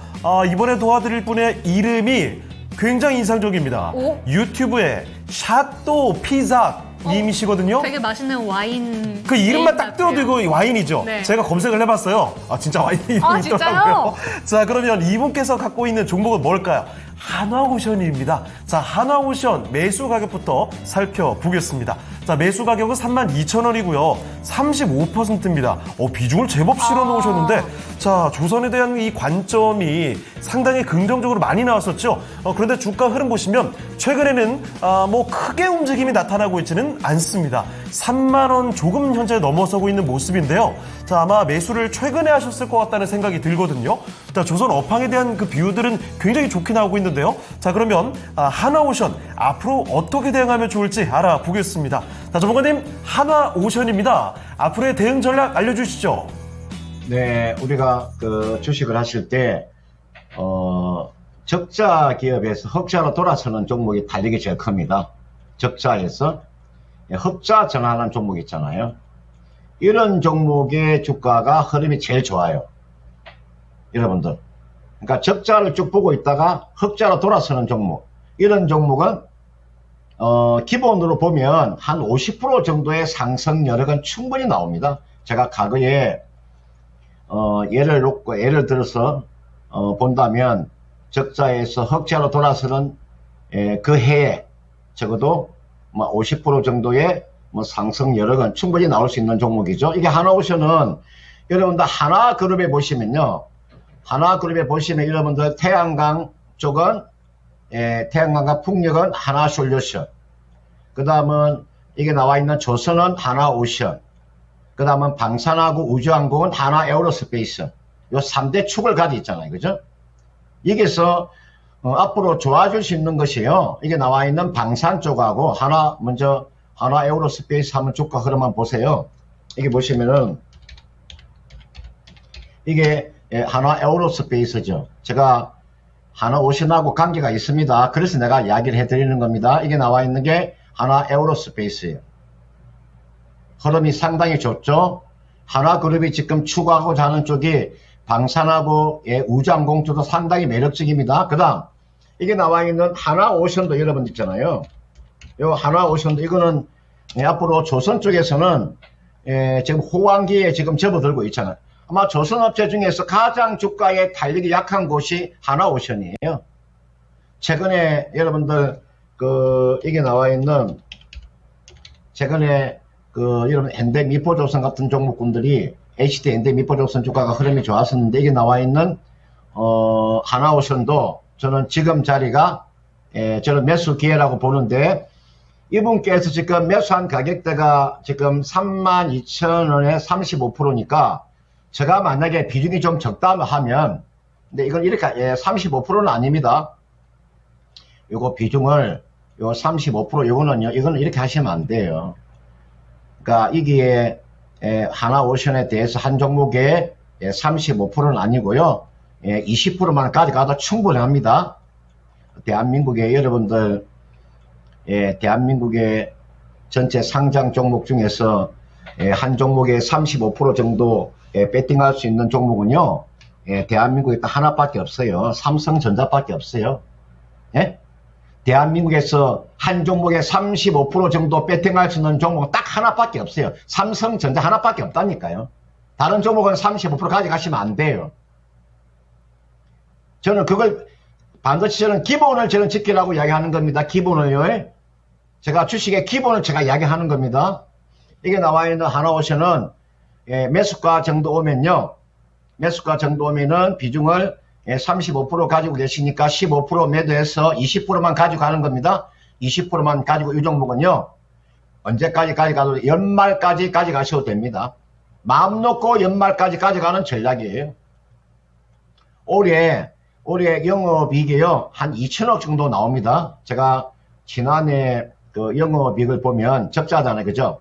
이번에 도와드릴 분의 이름이 굉장히 인상적입니다. 오? 유튜브에 샤또 피자 님이시거든요. 되게 맛있는 와인. 그 이름만 네임 딱 들어도 같아요. 이거 와인이죠. 네. 제가 검색을 해봤어요. 진짜 와인 이름이 진짜요? 있더라고요. 자, 그러면 이분께서 갖고 있는 종목은 뭘까요? 한화오션입니다. 자, 한화오션 매수 가격부터 살펴보겠습니다. 자, 매수 가격은 32,000원이고요. 35%입니다. 비중을 제법 실어 놓으셨는데, 자, 조선에 대한 이 관점이 상당히 긍정적으로 많이 나왔었죠. 그런데 주가 흐름 보시면 최근에는 뭐 크게 움직임이 나타나고 있지는 않습니다. 3만원 조금 현재 넘어서고 있는 모습인데요. 자, 아마 매수를 최근에 하셨을 것 같다는 생각이 들거든요. 자, 조선 업황에 대한 그 비유들은 굉장히 좋게 나오고 있는데요. 자, 그러면 한화오션 앞으로 어떻게 대응하면 좋을지 알아보겠습니다. 자, 전문가님, 한화오션입니다. 앞으로의 대응 전략 알려주시죠. 네, 우리가 그 주식을 하실 때, 적자 기업에서 흑자로 돌아서는 종목이 탄력이 제일 큽니다. 적자에서 흑자 전환하는 종목 있잖아요. 이런 종목의 주가가 흐름이 제일 좋아요. 여러분들. 그러니까 적자를 쭉 보고 있다가 흑자로 돌아서는 종목. 이런 종목은 기본으로 보면 한 50% 정도의 상승 여력은 충분히 나옵니다. 제가 과거에 예를 들어서 본다면 적자에서 흑자로 돌아서는 그 해에 적어도 50% 정도의 상승 여력은 충분히 나올 수 있는 종목이죠. 이게 한화오션은 여러분들 하나그룹에 보시면요. 하나그룹에 보시면 여러분들 태양광 쪽은 태양광과 풍력은 하나솔루션, 그 다음은 이게 나와 있는 조선은 하나오션, 그 다음은 방산하고 우주항공은 하나에어로스페이스, 요 3대 축을 가지고 있잖아요. 그죠? 여기서 앞으로 좋아질 수 있는 것이요. 이게 나와 있는 방산 쪽하고 먼저 하나에어로스페이스 한번 주가 흐름 한번 보세요. 이게 보시면은 이게 하나에어로스페이스죠. 제가 하나오션하고 관계가 있습니다. 그래서 내가 이야기를 해드리는 겁니다. 이게 나와 있는 게 하나에어로스페이스예요. 흐름이 상당히 좋죠. 하나그룹이 지금 추구하고자 하는 쪽이 방산하고 우주항공 쪽도 상당히 매력적입니다. 그 다음 이게 나와 있는 하나오션도 여러분 있잖아요. 요 하나오션도 이거는 앞으로 조선 쪽에서는 지금 호황기에 지금 접어들고 있잖아요. 아마 조선업체 중에서 가장 주가의 탄력이 약한 곳이 하나오션이에요. 최근에 여러분들 이게 나와 있는 최근에 여러분 현대미포조선 같은 종목군들이 HD 현대미포조선 주가가 흐름이 좋았었는데 이게 나와 있는 하나오션도 저는 지금 자리가 저는 매수 기회라고 보는데 이분께서 지금 매수한 가격대가 지금 32,000원에 35%니까 제가 만약에 비중이 좀 적다 하면 근데 이건 이렇게 35%는 아닙니다. 요거 비중을 요 35% 요거는요 이거는 이렇게 하시면 안 돼요. 그러니까 이게 하나오션에 대해서 한 종목에 35%는 아니고요. 20%만 가져가도 충분합니다. 대한민국의 여러분들 대한민국의 전체 상장 종목 중에서 한 종목에 35% 정도 배팅할 수 있는 종목은요. 대한민국에 딱 하나밖에 없어요. 삼성전자밖에 없어요. 예? 대한민국에서 한 종목에 35% 정도 배팅할 수 있는 종목은 딱 하나밖에 없어요. 삼성전자 하나밖에 없다니까요. 다른 종목은 35% 가져가시면 안 돼요. 저는 그걸 반드시 저는 기본을 저는 지키라고 이야기하는 겁니다. 기본을요. 제가 주식의 기본을 제가 이야기하는 겁니다. 이게 나와 있는 하나오션은 매수가 정도 오면요. 매수가 정도 오면은 비중을 35% 가지고 계시니까 15% 매도해서 20%만 가지고 가는 겁니다. 20%만 가지고 이 종목은요. 언제까지 가져가도 연말까지 가져가셔도 됩니다. 마음 놓고 연말까지 가져가는 전략이에요. 올해 영업이익이요. 한 2천억 정도 나옵니다. 제가 지난해 그 영업이익을 보면 적자잖아요. 그죠?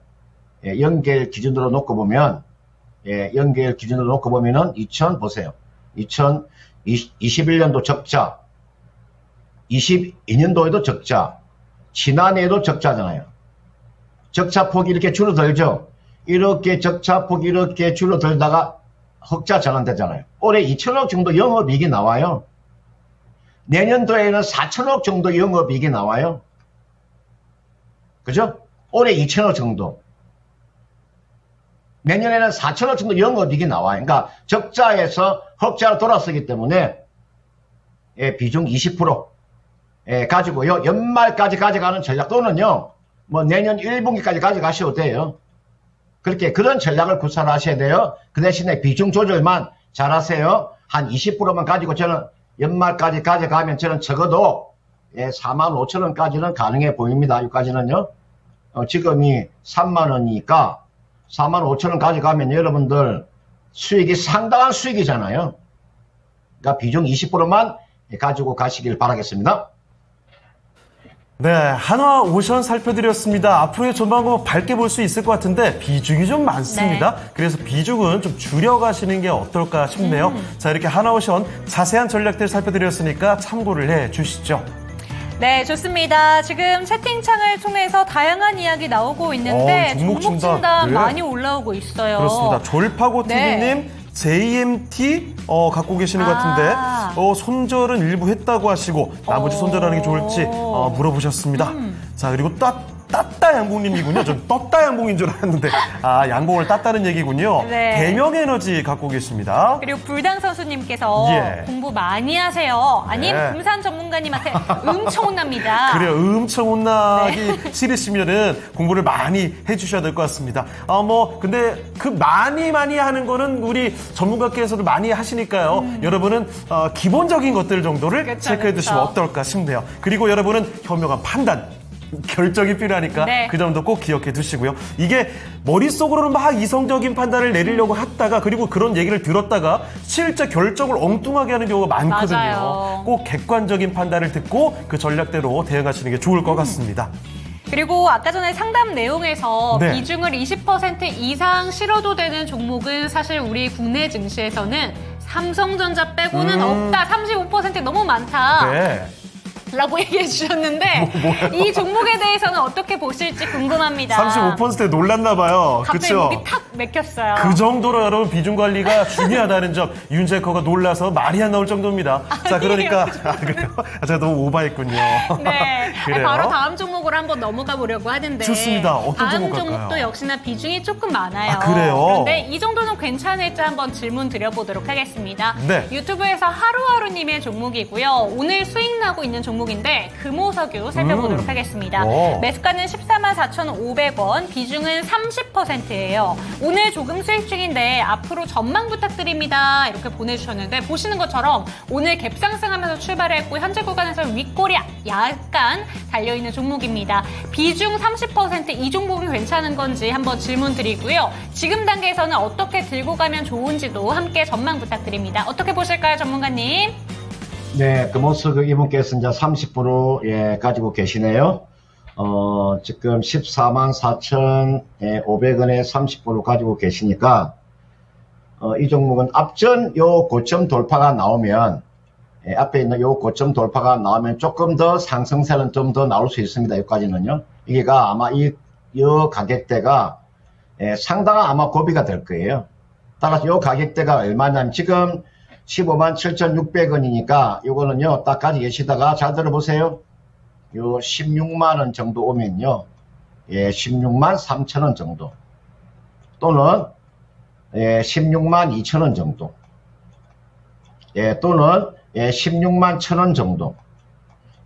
연결 기준으로 놓고 보면 연결 기준으로 놓고 보면은 보세요. 2021년도 적자, 22년도에도 적자, 지난해에도 적자잖아요. 적자폭이 이렇게 줄어들죠. 이렇게 적자폭이 이렇게 줄어들다가 흑자 전환되잖아요. 올해 2천억 정도 영업이익이 나와요. 내년도에는 4천억 정도 영업이익이 나와요. 그죠? 올해 2천억 정도. 내년에는 4천억 정도 영업이익이 나와요. 그러니까 적자에서 흑자로 돌아서기 때문에 비중 20% 가지고요. 연말까지 가져가는 전략 또는요. 뭐 내년 1분기까지 가져가셔도 돼요. 그런 전략을 구사하셔야 돼요. 그 대신에 비중 조절만 잘하세요. 한 20%만 가지고 저는 연말까지 가져가면 저는 적어도 45,000원까지는 가능해 보입니다. 여기까지는요. 지금이 30,000원이니까 45,000원 가져가면 여러분들 수익이 상당한 수익이잖아요. 그러니까 비중 20%만 가지고 가시길 바라겠습니다. 네, 한화오션 살펴드렸습니다. 앞으로의 전망은 밝게 볼 수 있을 것 같은데 비중이 좀 많습니다. 네. 그래서 비중은 좀 줄여가시는 게 어떨까 싶네요. 자, 이렇게 한화오션 자세한 전략들 살펴드렸으니까 참고를 해주시죠. 네, 좋습니다. 지금 채팅창을 통해서 다양한 이야기 나오고 있는데 종목 진단 진단. 네. 많이 올라오고 있어요. 그렇습니다. 졸파고 네. TV님 JMT 갖고 계시는 것 같은데 손절은 일부 했다고 하시고 나머지 손절하는 게 좋을지 물어보셨습니다. 자, 그리고 따따 양봉님이군요. 전 떴다 양봉인 줄 알았는데 양봉을 땄다는 얘기군요. 네. 대명에너지 갖고 계십니다. 그리고 불당 선수님께서 예. 공부 많이 하세요. 아님 네. 금산 전문가님한테 엄청 혼납니다. 그래요. 엄청 혼나기 싫으시면은 공부를 많이 해주셔야 될 것 같습니다. 근데 그 많이 하는 거는 우리 전문가께서도 많이 하시니까요. 여러분은 기본적인 것들 정도를 그쵸, 체크해 두시면 그쵸. 어떨까 싶네요. 그리고 여러분은 현명한 판단. 결정이 필요하니까 네. 그 점도 꼭 기억해 두시고요. 이게 머릿속으로는 막 이성적인 판단을 내리려고 했다가 그리고 그런 얘기를 들었다가 실제 결정을 엉뚱하게 하는 경우가 많거든요. 맞아요. 꼭 객관적인 판단을 듣고 그 전략대로 대응하시는 게 좋을 것 같습니다. 그리고 아까 전에 상담 내용에서 네. 비중을 20% 이상 실어도 되는 종목은 사실 우리 국내 증시에서는 삼성전자 빼고는 없다. 35% 너무 많다. 네. 라고 얘기해 주셨는데 이 종목에 대해서는 어떻게 보실지 궁금합니다. 35%에 놀랐나 봐요. 갑자기 그렇죠? 목이 탁 맥혔어요. 그 정도로 여러분 비중 관리가 중요하다는 점 윤재커가 놀라서 말이 안 나올 정도입니다. 자, 그러니까 그래요? 제가 너무 오버했군요. 네, 그래요? 바로 다음 종목으로 한번 넘어가 보려고 하는데 좋습니다. 어떤 다음 종목 종목도 갈까요? 역시나 비중이 조금 많아요. 그래요? 그런데 이 정도는 괜찮을지 한번 질문 드려보도록 하겠습니다. 네. 유튜브에서 하루하루님의 종목이고요. 오늘 수익 나고 있는 종목인데 금호석유 살펴보도록 하겠습니다. 오. 매수가는 144,500원, 비중은 30%예요. 오늘 조금 수익 중인데 앞으로 전망 부탁드립니다. 이렇게 보내주셨는데 보시는 것처럼 오늘 갭상승하면서 출발했고 현재 구간에서 윗골이 약간 달려있는 종목입니다. 비중 30% 이 종목이 괜찮은 건지 한번 질문 드리고요. 지금 단계에서는 어떻게 들고 가면 좋은지도 함께 전망 부탁드립니다. 어떻게 보실까요, 전문가님? 네, 금호석 이분께서 이제 30% 가지고 계시네요. 지금 144,500원에 30% 가지고 계시니까, 이 종목은 앞전 요 고점 돌파가 나오면, 앞에 있는 요 고점 돌파가 나오면 조금 더 상승세는 좀 더 나올 수 있습니다. 여기까지는요. 이게가 아마 이 가격대가 상당한 아마 고비가 될 거예요. 따라서 요 가격대가 얼마냐면 지금 157,600원이니까 요거는요 딱 가지고 계시다가 잘 들어보세요. 요 16만원 정도 오면요 16만 3천원 정도 또는 16만 2천원 정도 또는 16만 1천원 정도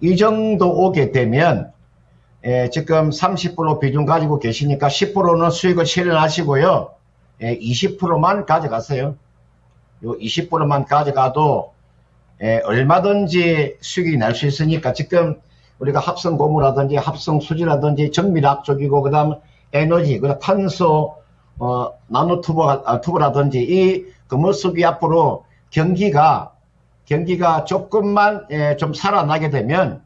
이 정도 오게 되면 지금 30% 비중 가지고 계시니까 10%는 수익을 실현하시고요 20%만 가져가세요. 요 20%만 가져가도 얼마든지 수익이 날 수 있으니까 지금 우리가 합성 고무라든지 합성 수지라든지 정밀학 쪽이고 그다음 에너지, 그다음 탄소, 나노튜브라든지 이 모습이 앞으로 경기가 조금만 좀 살아나게 되면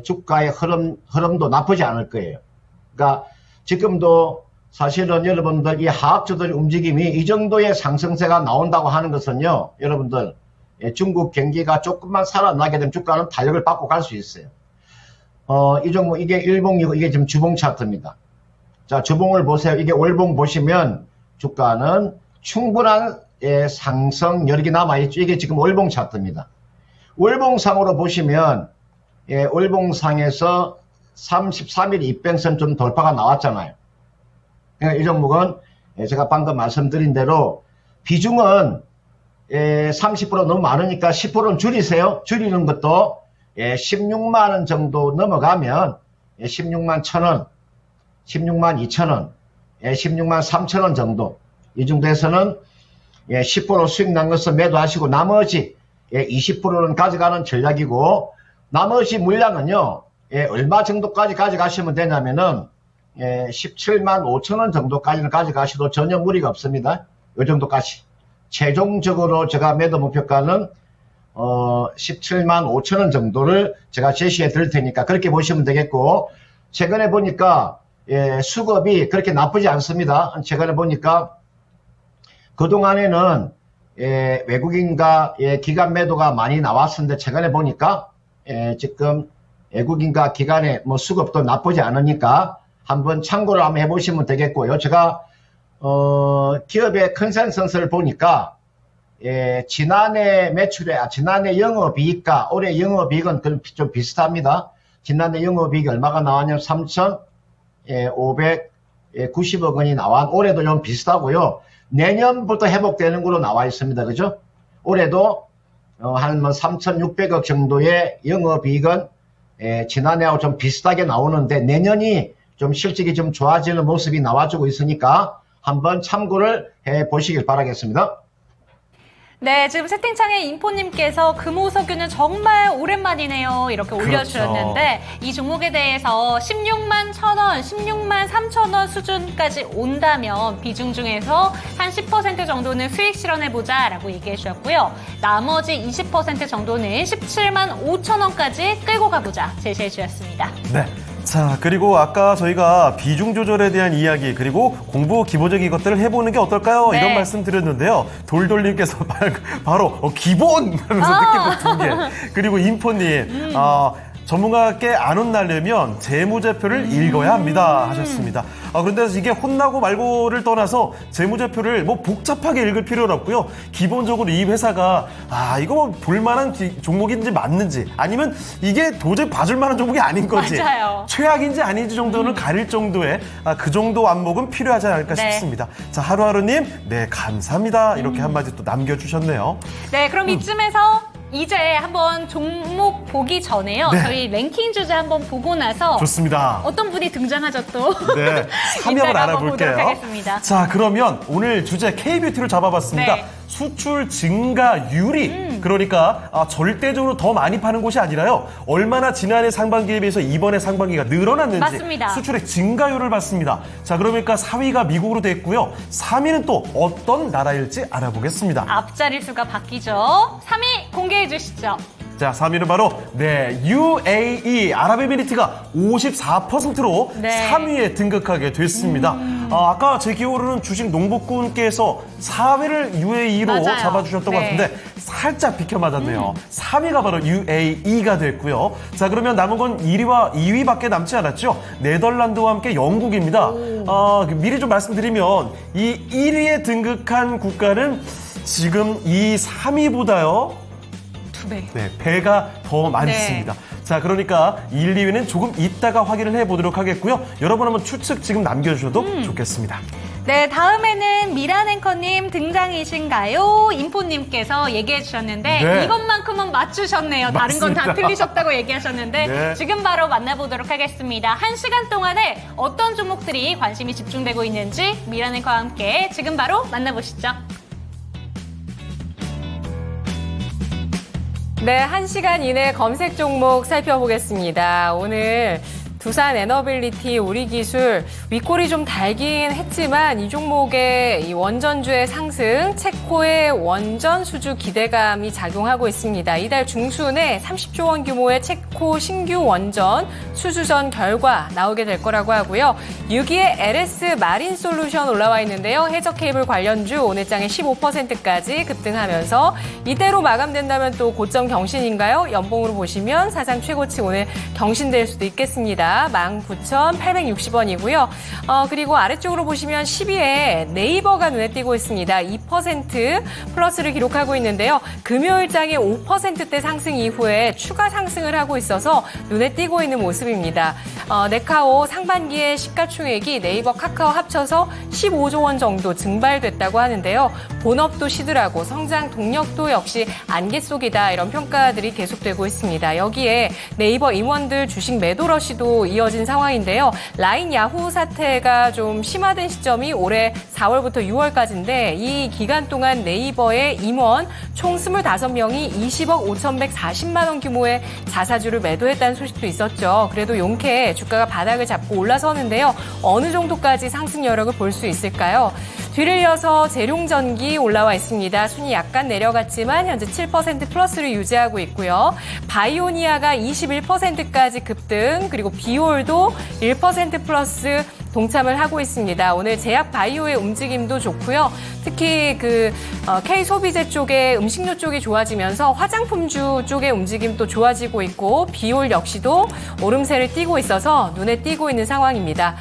주가의 흐름도 나쁘지 않을 거예요. 그러니까 지금도 사실은 여러분들 이 하학주들의 움직임이 이 정도의 상승세가 나온다고 하는 것은요, 여러분들 중국 경기가 조금만 살아나게 되면 주가는 탄력을 받고 갈 수 있어요. 이 종목 이게 일봉이고 이게 지금 주봉 차트입니다. 자, 주봉을 보세요. 이게 월봉 보시면 주가는 충분한 상승 여력이 남아있죠. 이게 지금 월봉 차트입니다. 월봉상으로 보시면 월봉상에서 33일 이평선 좀 돌파가 나왔잖아요. 그러니까 이 종목은 제가 방금 말씀드린 대로 비중은 30% 너무 많으니까 10%는 줄이세요. 줄이는 것도 16만 원 정도 넘어가면 16만 1,000원, 16만 2천원, 16만 3천원 정도 이 정도에서는 10% 수익 난 것을 매도하시고 나머지 20%는 가져가는 전략이고 나머지 물량은요 얼마 정도까지 가져가시면 되냐면은 17만 5천원 정도까지는 가져가셔도 전혀 무리가 없습니다. 이 정도까지 최종적으로 제가 매도 목표가는 17만 5천원 정도를 제가 제시해 드릴 테니까 그렇게 보시면 되겠고 최근에 보니까 수급이 그렇게 나쁘지 않습니다. 최근에 보니까 그동안에는 외국인과 기관 매도가 많이 나왔었는데 최근에 보니까 지금 외국인과 기관의 뭐 수급도 나쁘지 않으니까 한번 참고를 한번 해보시면 되겠고요. 제가 기업의 컨센서스를 보니까 지난해 매출에 지난해 영업이익과 올해 영업이익은 좀 비슷합니다. 지난해 영업이익이 얼마가 나왔냐면 3,590억 원이 나와 올해도 좀 비슷하고요. 내년부터 회복되는 걸로 나와 있습니다. 그죠? 올해도 한 3,600억 정도의 영업이익은 지난해하고 좀 비슷하게 나오는데 내년이 좀 실적이 좀 좋아지는 모습이 나와주고 있으니까 한번 참고를 해 보시길 바라겠습니다. 네, 지금 채팅창에 인포님께서 금호석유는 정말 오랜만이네요. 이렇게 올려주셨는데 이 종목에 대해서 16만 1,000원, 16만 3,000원 수준까지 온다면 비중 중에서 한 10% 정도는 수익 실현해보자라고 얘기해 주셨고요. 나머지 20% 정도는 17만 5,000원까지 끌고 가보자 제시해 주셨습니다. 네. 자, 그리고 아까 저희가 비중 조절에 대한 이야기 그리고 공부 기본적인 것들을 해보는 게 어떨까요? 네. 이런 말씀 드렸는데요. 돌돌님께서 바로 기본 하면서 느낌도 2개. 그리고 인포님 전문가께 안 혼나려면 재무제표를 읽어야 합니다 하셨습니다. 그런데 이게 혼나고 말고를 떠나서 재무제표를 뭐 복잡하게 읽을 필요는 없고요. 기본적으로 이 회사가 이거 뭐 볼만한 종목인지 맞는지 아니면 이게 도저히 봐줄 만한 종목이 아닌 건지 맞아요. 최악인지 아닌지 정도는 가릴 정도의 그 정도 안목은 필요하지 않을까 네. 싶습니다. 자, 하루하루님 네 감사합니다 이렇게 한마디 또 남겨주셨네요. 네, 그럼 이쯤에서 이제 한번 종목 보기 전에요. 네. 저희 랭킹 주제 한번 보고 나서 좋습니다. 어떤 분이 등장하죠 또? 네, 사명을 이따가 한번 알아볼게요. 보도록 하겠습니다. 자, 그러면 오늘 주제 K뷰티를 잡아봤습니다. 네. 수출 증가율이 그러니까 절대적으로 더 많이 파는 곳이 아니라요. 얼마나 지난해 상반기에 비해서 이번에 상반기가 늘어났는지 맞습니다. 수출의 증가율을 봤습니다. 자, 그러니까 4위가 미국으로 됐고요. 3위는 또 어떤 나라일지 알아보겠습니다. 앞자리 수가 바뀌죠. 3위 공개해 주시죠. 자, 3위는 바로 UAE 아랍에미리트가 54%로 네. 3위에 등극하게 됐습니다. 아까 제 기억으로는 주식 농부꾼께서 4위를 UAE로 맞아요. 잡아주셨던 것 네. 같은데 살짝 비켜 맞았네요. 3위가 바로 UAE가 됐고요. 자, 그러면 남은 건 1위와 2위밖에 남지 않았죠. 네덜란드와 함께 영국입니다. 미리 좀 말씀드리면 이 1위에 등극한 국가는 지금 이 3위보다요. 2배. 네, 배가 더 많습니다. 자, 그러니까 1, 2위는 조금 이따가 확인을 해보도록 하겠고요. 여러분 한번 추측 지금 남겨주셔도 좋겠습니다. 네, 다음에는 미란 앵커님 등장이신가요? 인포님께서 얘기해 주셨는데 네. 이것만큼은 맞추셨네요. 다른 건 다 맞습니다. 틀리셨다고 얘기하셨는데 네. 지금 바로 만나보도록 하겠습니다. 1시간 동안에 어떤 종목들이 관심이 집중되고 있는지 미란 앵커와 함께 지금 바로 만나보시죠. 네, 1시간 이내 검색 종목 살펴보겠습니다. 오늘 두산 에너빌리티, 우리기술 윗골이 좀 달긴 했지만 이 종목의 이 원전주의 상승, 체코의 원전 수주 기대감이 작용하고 있습니다. 이달 중순에 30조 원 규모의 체코 신규 원전 수주전 결과 나오게 될 거라고 하고요. 6위에 LS 마린 솔루션 올라와 있는데요. 해적 케이블 관련주 오늘 장에 15%까지 급등하면서 이대로 마감된다면 또 고점 경신인가요? 연봉으로 보시면 사상 최고치 오늘 경신될 수도 있겠습니다. 19,860원이고요. 그리고 아래쪽으로 보시면 10위에 네이버가 눈에 띄고 있습니다. 2% 플러스를 기록하고 있는데요. 금요일장에 5%대 상승 이후에 추가 상승을 하고 있어서 눈에 띄고 있는 모습입니다. 네카오 상반기에 시가총액이 네이버 카카오 합쳐서 15조 원 정도 증발됐다고 하는데요. 본업도 시들하고 성장 동력도 역시 안개 속이다 이런 평가들이 계속되고 있습니다. 여기에 네이버 임원들 주식 매도 러시도 이어진 상황인데요. 라인 야후 사태가 좀 심화된 시점이 올해 4월부터 6월까지인데 이 기간 동안 네이버의 임원 총 25명이 20억 5,140만 원 규모의 자사주를 매도했다는 소식도 있었죠. 그래도 용케 주가가 바닥을 잡고 올라서는데요. 어느 정도까지 상승 여력을 볼 수 있을까요? 뒤를 이어서 재룡전기 올라와 있습니다. 순위 약간 내려갔지만 현재 7% 플러스를 유지하고 있고요. 바이오니아가 21%까지 급등, 그리고 비올도 1% 플러스 동참을 하고 있습니다. 오늘 제약 바이오의 움직임도 좋고요. 특히 K소비재 쪽에 음식료 쪽이 좋아지면서 화장품주 쪽의 움직임도 좋아지고 있고 비올 역시도 오름세를 띠고 있어서 눈에 띄고 있는 상황입니다.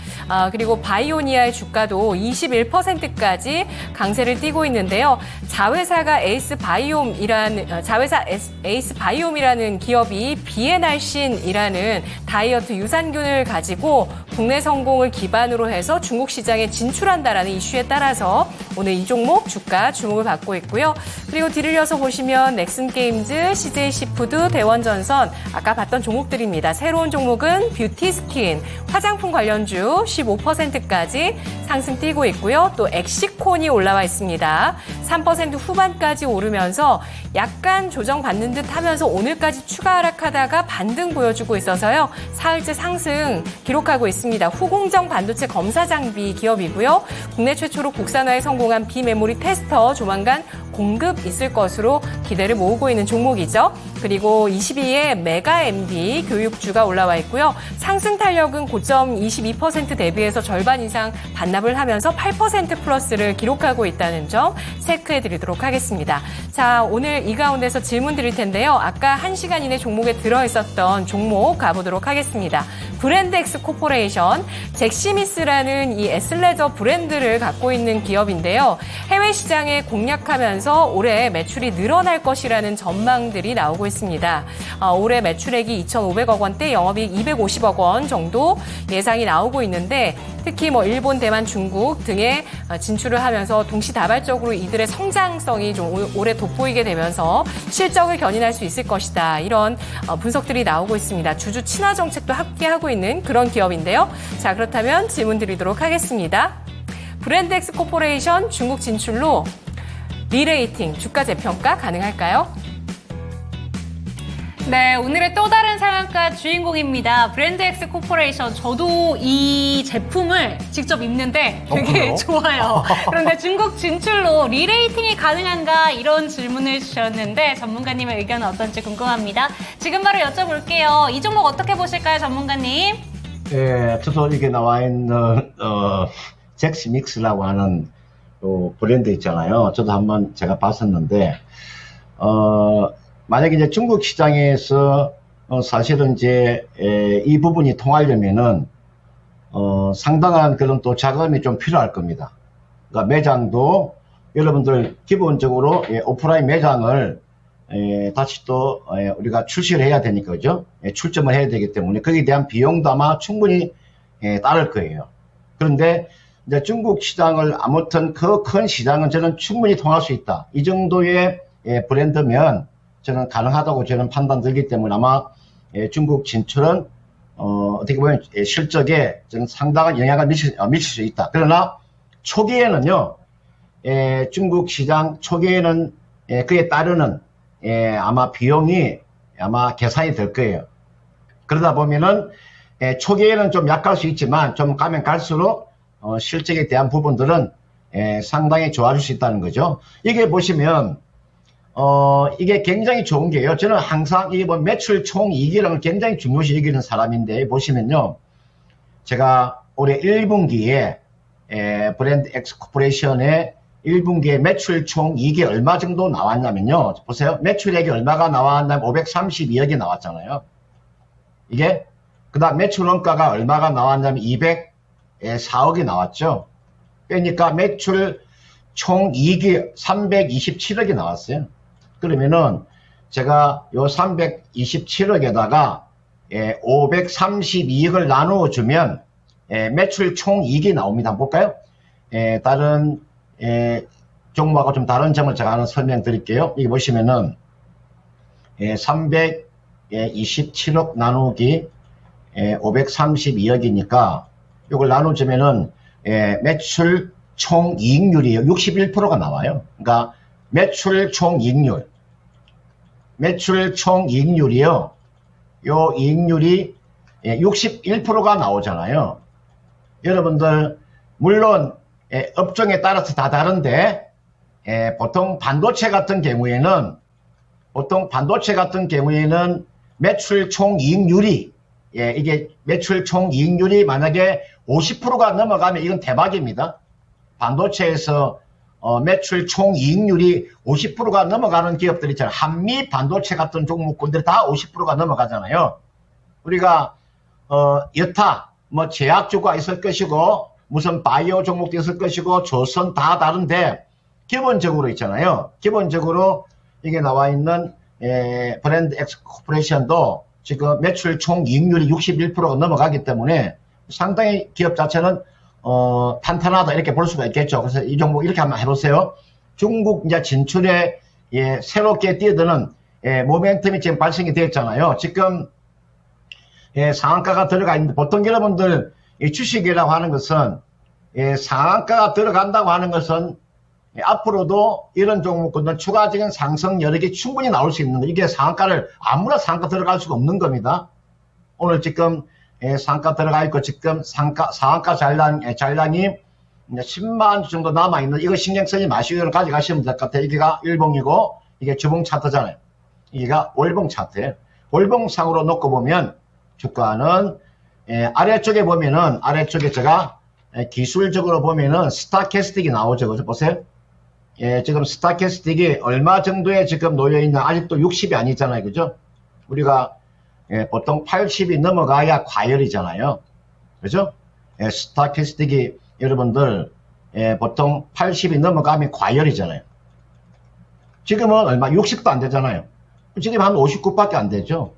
그리고 바이오니아의 주가도 21%까지 강세를 띠고 있는데요. 자회사 에이스 바이옴이라는 기업이 비에날신이라는 다이어트 유산균을 가지고 국내 성공을 기반으로 해서 중국 시장에 진출한다라는 이슈에 따라서 오늘 이 종목 주가 주목을 받고 있고요. 그리고 뒤를 이어서 보시면 넥슨게임즈, CJ시푸드, 대원전선 아까 봤던 종목들입니다. 새로운 종목은 뷰티스킨, 화장품 관련주 15%까지 상승 띄고 있고요. 또 엑시콘이 올라와 있습니다. 3% 후반까지 오르면서 약간 조정받는 듯 하면서 오늘까지 추가 하락하다가 반등 보여주고 있어서요. 사흘째 상승 기록하고 있습니다. 후공정 반도체 검사 장비 기업이고요. 국내 최초로 국산화에 성공한 비메모리 테스터 조만간 공급 있을 것으로 기대를 모으고 있는 종목이죠. 그리고 22위에 메가MD 교육주가 올라와 있고요. 상승 탄력은 고점 22% 대비해서 절반 이상 반납을 하면서 8% 플러스를 기록하고 있다는 점 체크해 드리도록 하겠습니다. 자, 오늘 이 가운데서 질문 드릴 텐데요. 아까 1시간 이내 종목에 들어있었던 종목 가보도록 하겠습니다. 브랜드엑스 코퍼레이션, 잭시미스라는 이 에슬레저 브랜드를 갖고 있는 기업인데요. 해외 시장에 공략하면서 올해 매출이 늘어날 것이라는 전망들이 나오고 있습니다. 올해 매출액이 2,500억 원대, 영업이익 250억 원 정도 예상이 나오고 있는데 특히 일본, 대만, 중국 등에 진출을 하면서 동시다발적으로 이들의 성장성이 좀 올해 돋보이게 되면서 실적을 견인할 수 있을 것이다. 이런 분석들이 나오고 있습니다. 주주 친화 정책도 함께하고 있는 그런 기업인데요. 자, 그렇다면 질문 드리도록 하겠습니다. 브랜드엑스 코퍼레이션 중국 진출로 리레이팅, 주가 재평가 가능할까요? 네, 오늘의 또 다른 상한가 주인공입니다. 브랜드엑스 코퍼레이션. 저도 이 제품을 직접 입는데 되게 그래요? 좋아요. 그런데 중국 진출로 리레이팅이 가능한가 이런 질문을 주셨는데 전문가님의 의견은 어떤지 궁금합니다. 지금 바로 여쭤볼게요. 이 종목 어떻게 보실까요, 전문가님? 예, 저도 이게 나와 있는 잭시믹스라고 하는 브랜드 있잖아요. 저도 한번 제가 봤었는데 만약에 이제 중국 시장에서 사실은 이제 이 부분이 통하려면은 상당한 그런 또 자금이 좀 필요할 겁니다. 그러니까 매장도 여러분들 기본적으로 오프라인 매장을 다시 또 우리가 출시를 해야 되니까 그죠? 출점을 해야 되기 때문에 거기에 대한 비용도 아마 충분히 따를 거예요. 그런데 이제 중국 시장을 아무튼 그 큰 시장은 저는 충분히 통할 수 있다. 이 정도의 브랜드면 저는 가능하다고 저는 판단 들기 때문에 아마 중국 진출은 어떻게 보면 실적에 저는 상당한 영향을 미칠 수 있다. 그러나 초기에는요, 중국 시장 초기에는 그에 따르는 아마 비용이 아마 계산이 될 거예요. 그러다 보면은 초기에는 좀 약할 수 있지만 좀 가면 갈수록 실적에 대한 부분들은 상당히 좋아질 수 있다는 거죠. 이게 보시면 이게 굉장히 좋은 게요. 저는 항상 이게 뭐 매출 총이익이라는 걸 굉장히 중요시 여기는 사람인데 보시면요. 제가 올해 1분기에 브랜드 X 코퍼레이션의 1분기에 매출 총이익이 얼마 정도 나왔냐면요. 보세요. 매출액이 얼마가 나왔냐면 532억이 나왔잖아요. 이게 그 다음 매출 원가가 얼마가 나왔냐면 204억이 나왔죠. 그러니까 매출 총이익이 327억이 나왔어요. 그러면은 제가 요 327억에다가 532억을 나누어 주면 매출 총이익이 나옵니다. 한번 볼까요? 다른 종목하고 좀 다른 점을 제가 하나 설명드릴게요. 여기 보시면은 327억 나누기 532억이니까 이걸 나눠주면은 매출 총이익률이 61%가 나와요. 그러니까 매출 총이익률이요. 요 이익률이 61%가 나오잖아요. 여러분들 물론 업종에 따라서 다 다른데 보통 반도체 같은 경우에는 매출 총이익률이 이게 매출 총이익률이 만약에 50%가 넘어가면 이건 대박입니다. 반도체에서 매출 총이익률이 50%가 넘어가는 기업들 있잖아요. 한미 반도체 같은 종목군들이 다 50%가 넘어가잖아요. 우리가 여타 뭐 제약주가 있을 것이고 무슨 바이오 종목도 있을 것이고 조선 다 다른데 기본적으로 있잖아요. 기본적으로 이게 나와 있는 브랜드 X 코퍼레이션도 지금 매출 총이익률이 61%가 넘어가기 때문에 상당히 기업 자체는 탄탄하다 이렇게 볼 수가 있겠죠. 그래서 이 종목 이렇게 한번 해보세요. 중국 이제 진출에 새롭게 뛰어드는 모멘텀이 지금 발생이 되었잖아요. 지금 상한가가 들어가 있는데 보통 여러분들 이 주식이라고 하는 것은 상한가가 들어간다고 하는 것은 앞으로도 이런 종목들은 추가적인 상승 여력이 충분히 나올 수 있는 거. 이게 상한가를 아무나 상한가 들어갈 수가 없는 겁니다. 오늘 지금 상한가 들어가 있고 지금 상한가 잔량이 10만 정도 남아있는 이거 신경 쓰지 마시고 가져가시면 될 것 같아요. 이게가 일봉이고 이게 주봉 차트잖아요. 이게가 월봉 차트예요. 월봉상으로 놓고 보면 주가는 아래쪽에 보면은 아래쪽에 제가 기술적으로 보면은 스타캐스틱이 나오죠. 그죠? 보세요. 지금 스타캐스틱이 얼마 정도에 지금 놓여있나 아직도 60이 아니잖아요. 그죠? 우리가 보통 80이 넘어가야 과열이잖아요. 그죠? 스타캐스틱이 여러분들 보통 80이 넘어가면 과열이잖아요. 지금은 얼마? 60도 안 되잖아요. 지금 한 59밖에 안 되죠.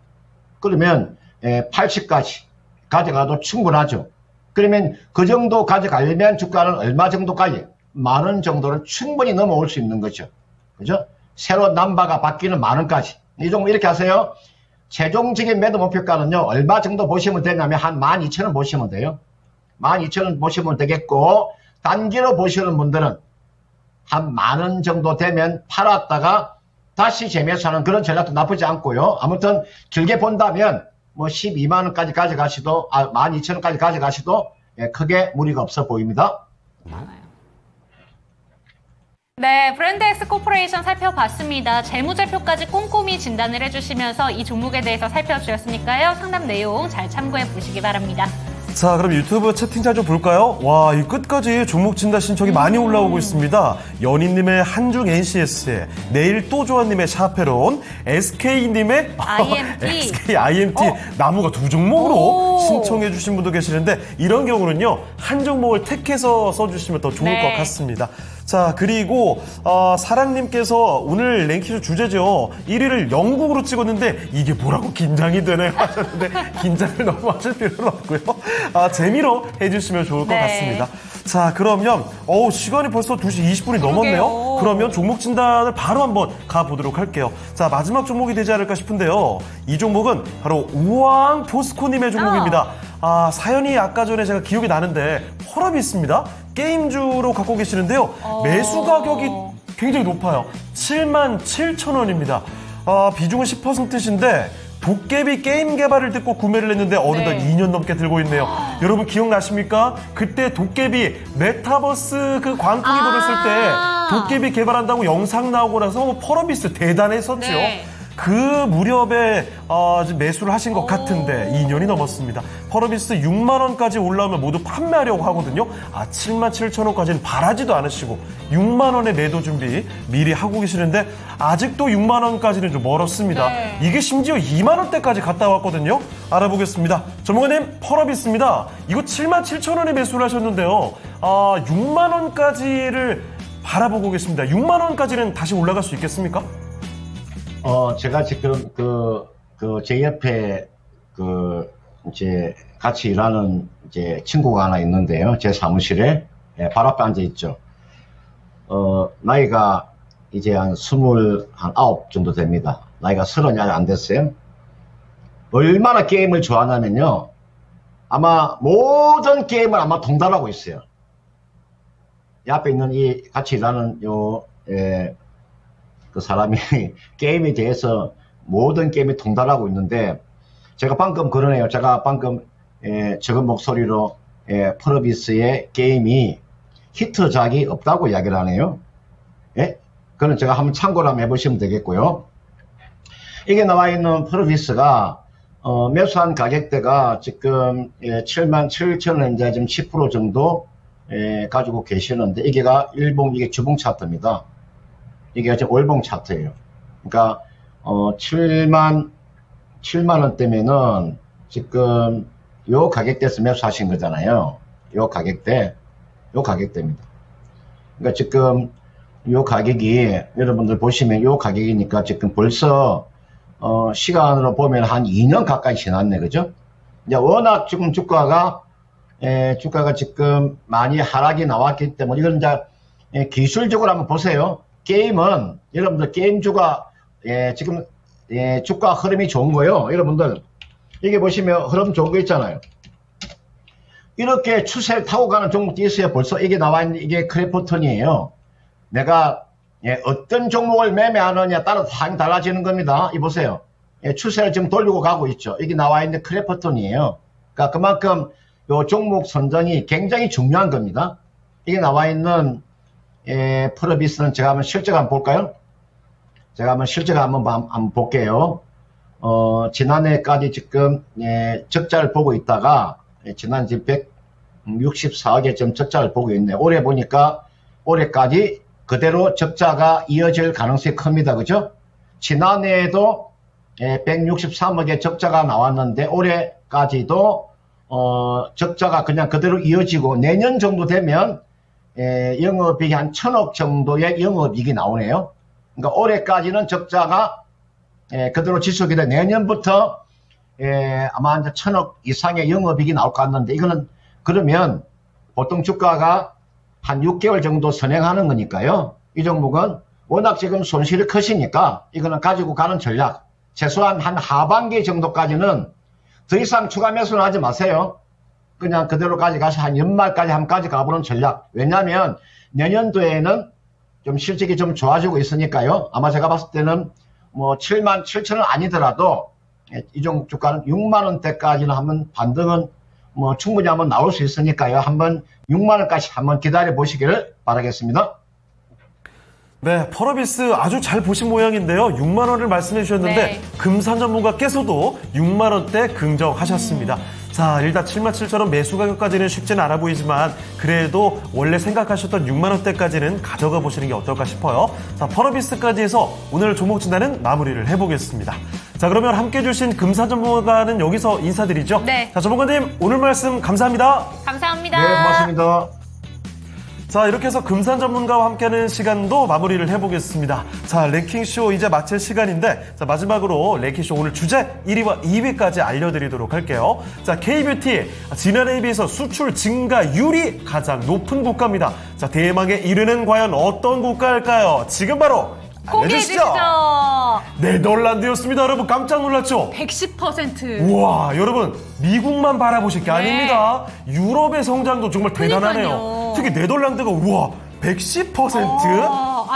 그러면 80까지 가져가도 충분하죠. 그러면 그 정도 가져가려면 주가는 얼마 정도까지? 10,000원 정도는 충분히 넘어올 수 있는 거죠. 그죠? 새로 남바가 바뀌는 10,000원까지. 이 종목 이렇게 하세요. 최종적인 매도 목표가는요, 얼마 정도 보시면 되냐면 한 12,000원 보시면 돼요. 12,000원 보시면 되겠고, 단기로 보시는 분들은 한 10,000원 정도 되면 팔았다가 다시 재매수하는 그런 전략도 나쁘지 않고요. 아무튼 길게 본다면 뭐 12만원까지 가져가시도, 12,000원까지 가져가시도 크게 무리가 없어 보입니다. 네, 브랜드 X 코퍼레이션 살펴봤습니다. 재무제표까지 꼼꼼히 진단을 해주시면서 이 종목에 대해서 살펴주셨으니까요. 상담 내용 잘 참고해 보시기 바랍니다. 자, 그럼 유튜브 채팅창 좀 볼까요? 와, 이 끝까지 종목 진단 신청이 많이 올라오고 있습니다. 연희님의 한중 NCS에, 내일 또 조아님의 샤페론, SK님의 IMT. SK IMT 나무가 2종목으로 신청해 주신 분도 계시는데 이런 경우는요, 한 종목을 택해서 써주시면 더 좋을 것 같습니다. 자, 그리고 사랑님께서 오늘 랭킹 주제죠. 1위를 영국으로 찍었는데 이게 뭐라고 긴장이 되네요 하셨는데 긴장을 너무 하실 필요는 없고요. 재미로 해주시면 좋을 것 같습니다. 자, 그러면 시간이 벌써 2시 20분이 넘었네요. 그러면 종목 진단을 바로 한번 가보도록 할게요. 자, 마지막 종목이 되지 않을까 싶은데요. 이 종목은 바로 우왕 포스코님의 종목입니다. 사연이 아까 전에 제가 기억이 나는데 혈압이 있습니다. 게임주로 갖고 계시는데요. 매수 가격이 굉장히 높아요. 77,000원입니다. 비중은 10%신데 도깨비 게임 개발을 듣고 구매를 했는데 어느덧 네. 2년 넘게 들고 있네요. 여러분 기억나십니까? 그때 도깨비 메타버스 그 광풍이 불었을 때 도깨비 개발한다고 영상 나오고 나서 펄어비스 대단했었죠. 네. 그 무렵에 매수를 하신 것 같은데 2년이 넘었습니다. 펄어비스 6만 원까지 올라오면 모두 판매하려고 하거든요. 7만 7천 원까지는 바라지도 않으시고 6만 원의 매도 준비 미리 하고 계시는데 아직도 6만 원까지는 좀 멀었습니다. 네. 이게 심지어 2만 원대까지 갔다 왔거든요. 알아보겠습니다. 전문가님, 펄어비스입니다. 이거 7만 7천 원에 매수를 하셨는데요. 6만 원까지를 바라보고 계십니다. 6만 원까지는 다시 올라갈 수 있겠습니까? 제가 지금 제 옆에 이제 같이 일하는 이제 친구가 하나 있는데요. 제 사무실에 바로 앞에 앉아 있죠. 나이가 이제 한 29 정도 됩니다. 나이가 30이 아직 안 됐어요. 얼마나 게임을 좋아하냐면요. 아마 모든 게임을 아마 동달하고 있어요. 이 앞에 있는 이 같이 일하는 그 사람이 게임에 대해서 모든 게임에 동달하고 있는데 제가 방금 그러네요. 제가 방금 적은 목소리로 펄어비스의 게임이 히트작이 없다고 이야기를 하네요. 예? 그건 제가 한번 참고를 한번 해보시면 되겠고요. 이게 나와 있는 펄어비스가 매수한 가격대가 지금 7만 7천 원 이제 지금 10% 정도 가지고 계시는데 이게 주봉 차트입니다. 이게 지금 월봉 차트예요. 그러니까 7만 원대면은 지금 요 가격대에서 매수하신 거잖아요. 요 가격대입니다. 그러니까 지금 요 가격이 여러분들 보시면 요 가격이니까 지금 벌써 시간으로 보면 한 2년 가까이 지났네, 그죠? 이제 워낙 지금 주가가 지금 많이 하락이 나왔기 때문에 이건 이제 기술적으로 한번 보세요. 게임은 여러분들 게임주가 지금 주가 흐름이 좋은 거요. 여러분들 이게 보시면 흐름 좋은 거 있잖아요. 이렇게 추세를 타고 가는 종목도 있어요. 벌써 이게 나와 있는 이게 크래프톤이에요. 내가 어떤 종목을 매매하느냐에 따라서 상이 달라지는 겁니다. 이 보세요. 추세를 지금 돌리고 가고 있죠. 이게 나와 있는 크래프톤이에요. 그러니까 그만큼 요 종목 선정이 굉장히 중요한 겁니다. 이게 나와 있는 펄어비스는 제가 한번 실제가 한번 볼까요? 제가 한번 실제가 한번 볼게요. 지난해까지 지금 적자를 보고 있다가 지난 지금 164억에 좀 적자를 보고 있네요. 올해 보니까 올해까지 그대로 적자가 이어질 가능성이 큽니다. 그죠? 지난해에도 163억의 적자가 나왔는데 올해까지도 적자가 그냥 그대로 이어지고 내년 정도 되면 영업이익이 한 1,000억 정도의 영업이익이 나오네요. 그러니까 올해까지는 적자가 그대로 지속이 돼 내년부터 아마 이제 1,000억 이상의 영업이익이 나올 것 같는데 이거는 그러면 보통 주가가 한 6개월 정도 선행하는 거니까요. 이 종목은 워낙 지금 손실이 크시니까 이거는 가지고 가는 전략. 최소한 한 하반기 정도까지는 더 이상 추가 매수는 하지 마세요. 그냥 그대로 가져가서 한 연말까지 한번 가져가보는 전략. 왜냐하면 내년도에는 좀 실적이 좀 좋아지고 있으니까요. 아마 제가 봤을 때는 뭐 7만 7천 원 아니더라도 이 종목 주가는 6만 원대까지는 한번 반등은 뭐 충분히 한번 나올 수 있으니까요. 한번 6만 원까지 한번 기다려 보시기를 바라겠습니다. 네, 펄어비스 아주 잘 보신 모양인데요. 6만 원을 말씀해 주셨는데 네. 금산 전문가께서도 6만 원대 긍정하셨습니다. 자, 일단 7만 7천 원 매수 가격까지는 쉽지는 않아 보이지만 그래도 원래 생각하셨던 6만 원대까지는 가져가 보시는 게 어떨까 싶어요. 자, 펄어비스까지 해서 오늘 종목 진단은 마무리를 해보겠습니다. 자, 그러면 함께해 주신 금산 전문가는 여기서 인사드리죠. 네. 자, 전문가님 오늘 말씀 감사합니다. 감사합니다. 네, 고맙습니다. 자, 이렇게 해서 금산 전문가와 함께하는 시간도 마무리를 해보겠습니다. 자, 랭킹쇼 이제 마칠 시간인데, 자, 마지막으로 랭킹쇼 오늘 주제 1위와 2위까지 알려드리도록 할게요. 자, K뷰티, 지난해에 비해서 수출 증가율이 가장 높은 국가입니다. 자, 대망의 1위는 과연 어떤 국가일까요? 지금 바로 알려주시죠. 공개해주시죠. 네덜란드였습니다. 여러분 깜짝 놀랐죠? 110%. 우와, 여러분 미국만 바라보실 게 네. 아닙니다. 유럽의 성장도 정말 대단하네요. 그러니까요. 특히 네덜란드가 우와 110%?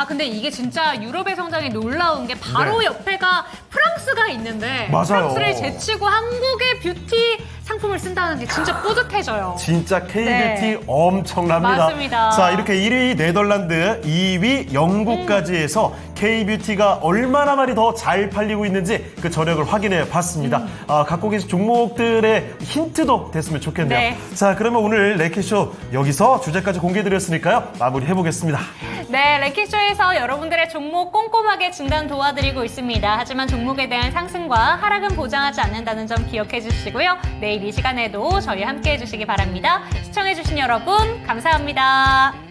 근데 이게 진짜 유럽의 성장이 놀라운 게 바로 네. 옆에가 프랑스가 있는데 맞아요. 프랑스를 제치고 한국의 뷰티 상품을 쓴다는 게 진짜 뿌듯해져요. 진짜 K뷰티 네. 엄청납니다. 맞습니다. 자, 이렇게 1위 네덜란드, 2위 영국까지 해서 K뷰티가 얼마나 많이 더 잘 팔리고 있는지 그 저력을 확인해 봤습니다. 각국의 종목들의 힌트도 됐으면 좋겠네요. 네. 자, 그러면 오늘 레키쇼 여기서 주제까지 공개드렸으니까요. 마무리해 보겠습니다. 네, 랭킹쇼에서 여러분들의 종목 꼼꼼하게 진단 도와드리고 있습니다. 하지만 종목에 대한 상승과 하락은 보장하지 않는다는 점 기억해 주시고요. 내일 이 시간에도 저희 함께 해주시기 바랍니다. 시청해주신 여러분 감사합니다.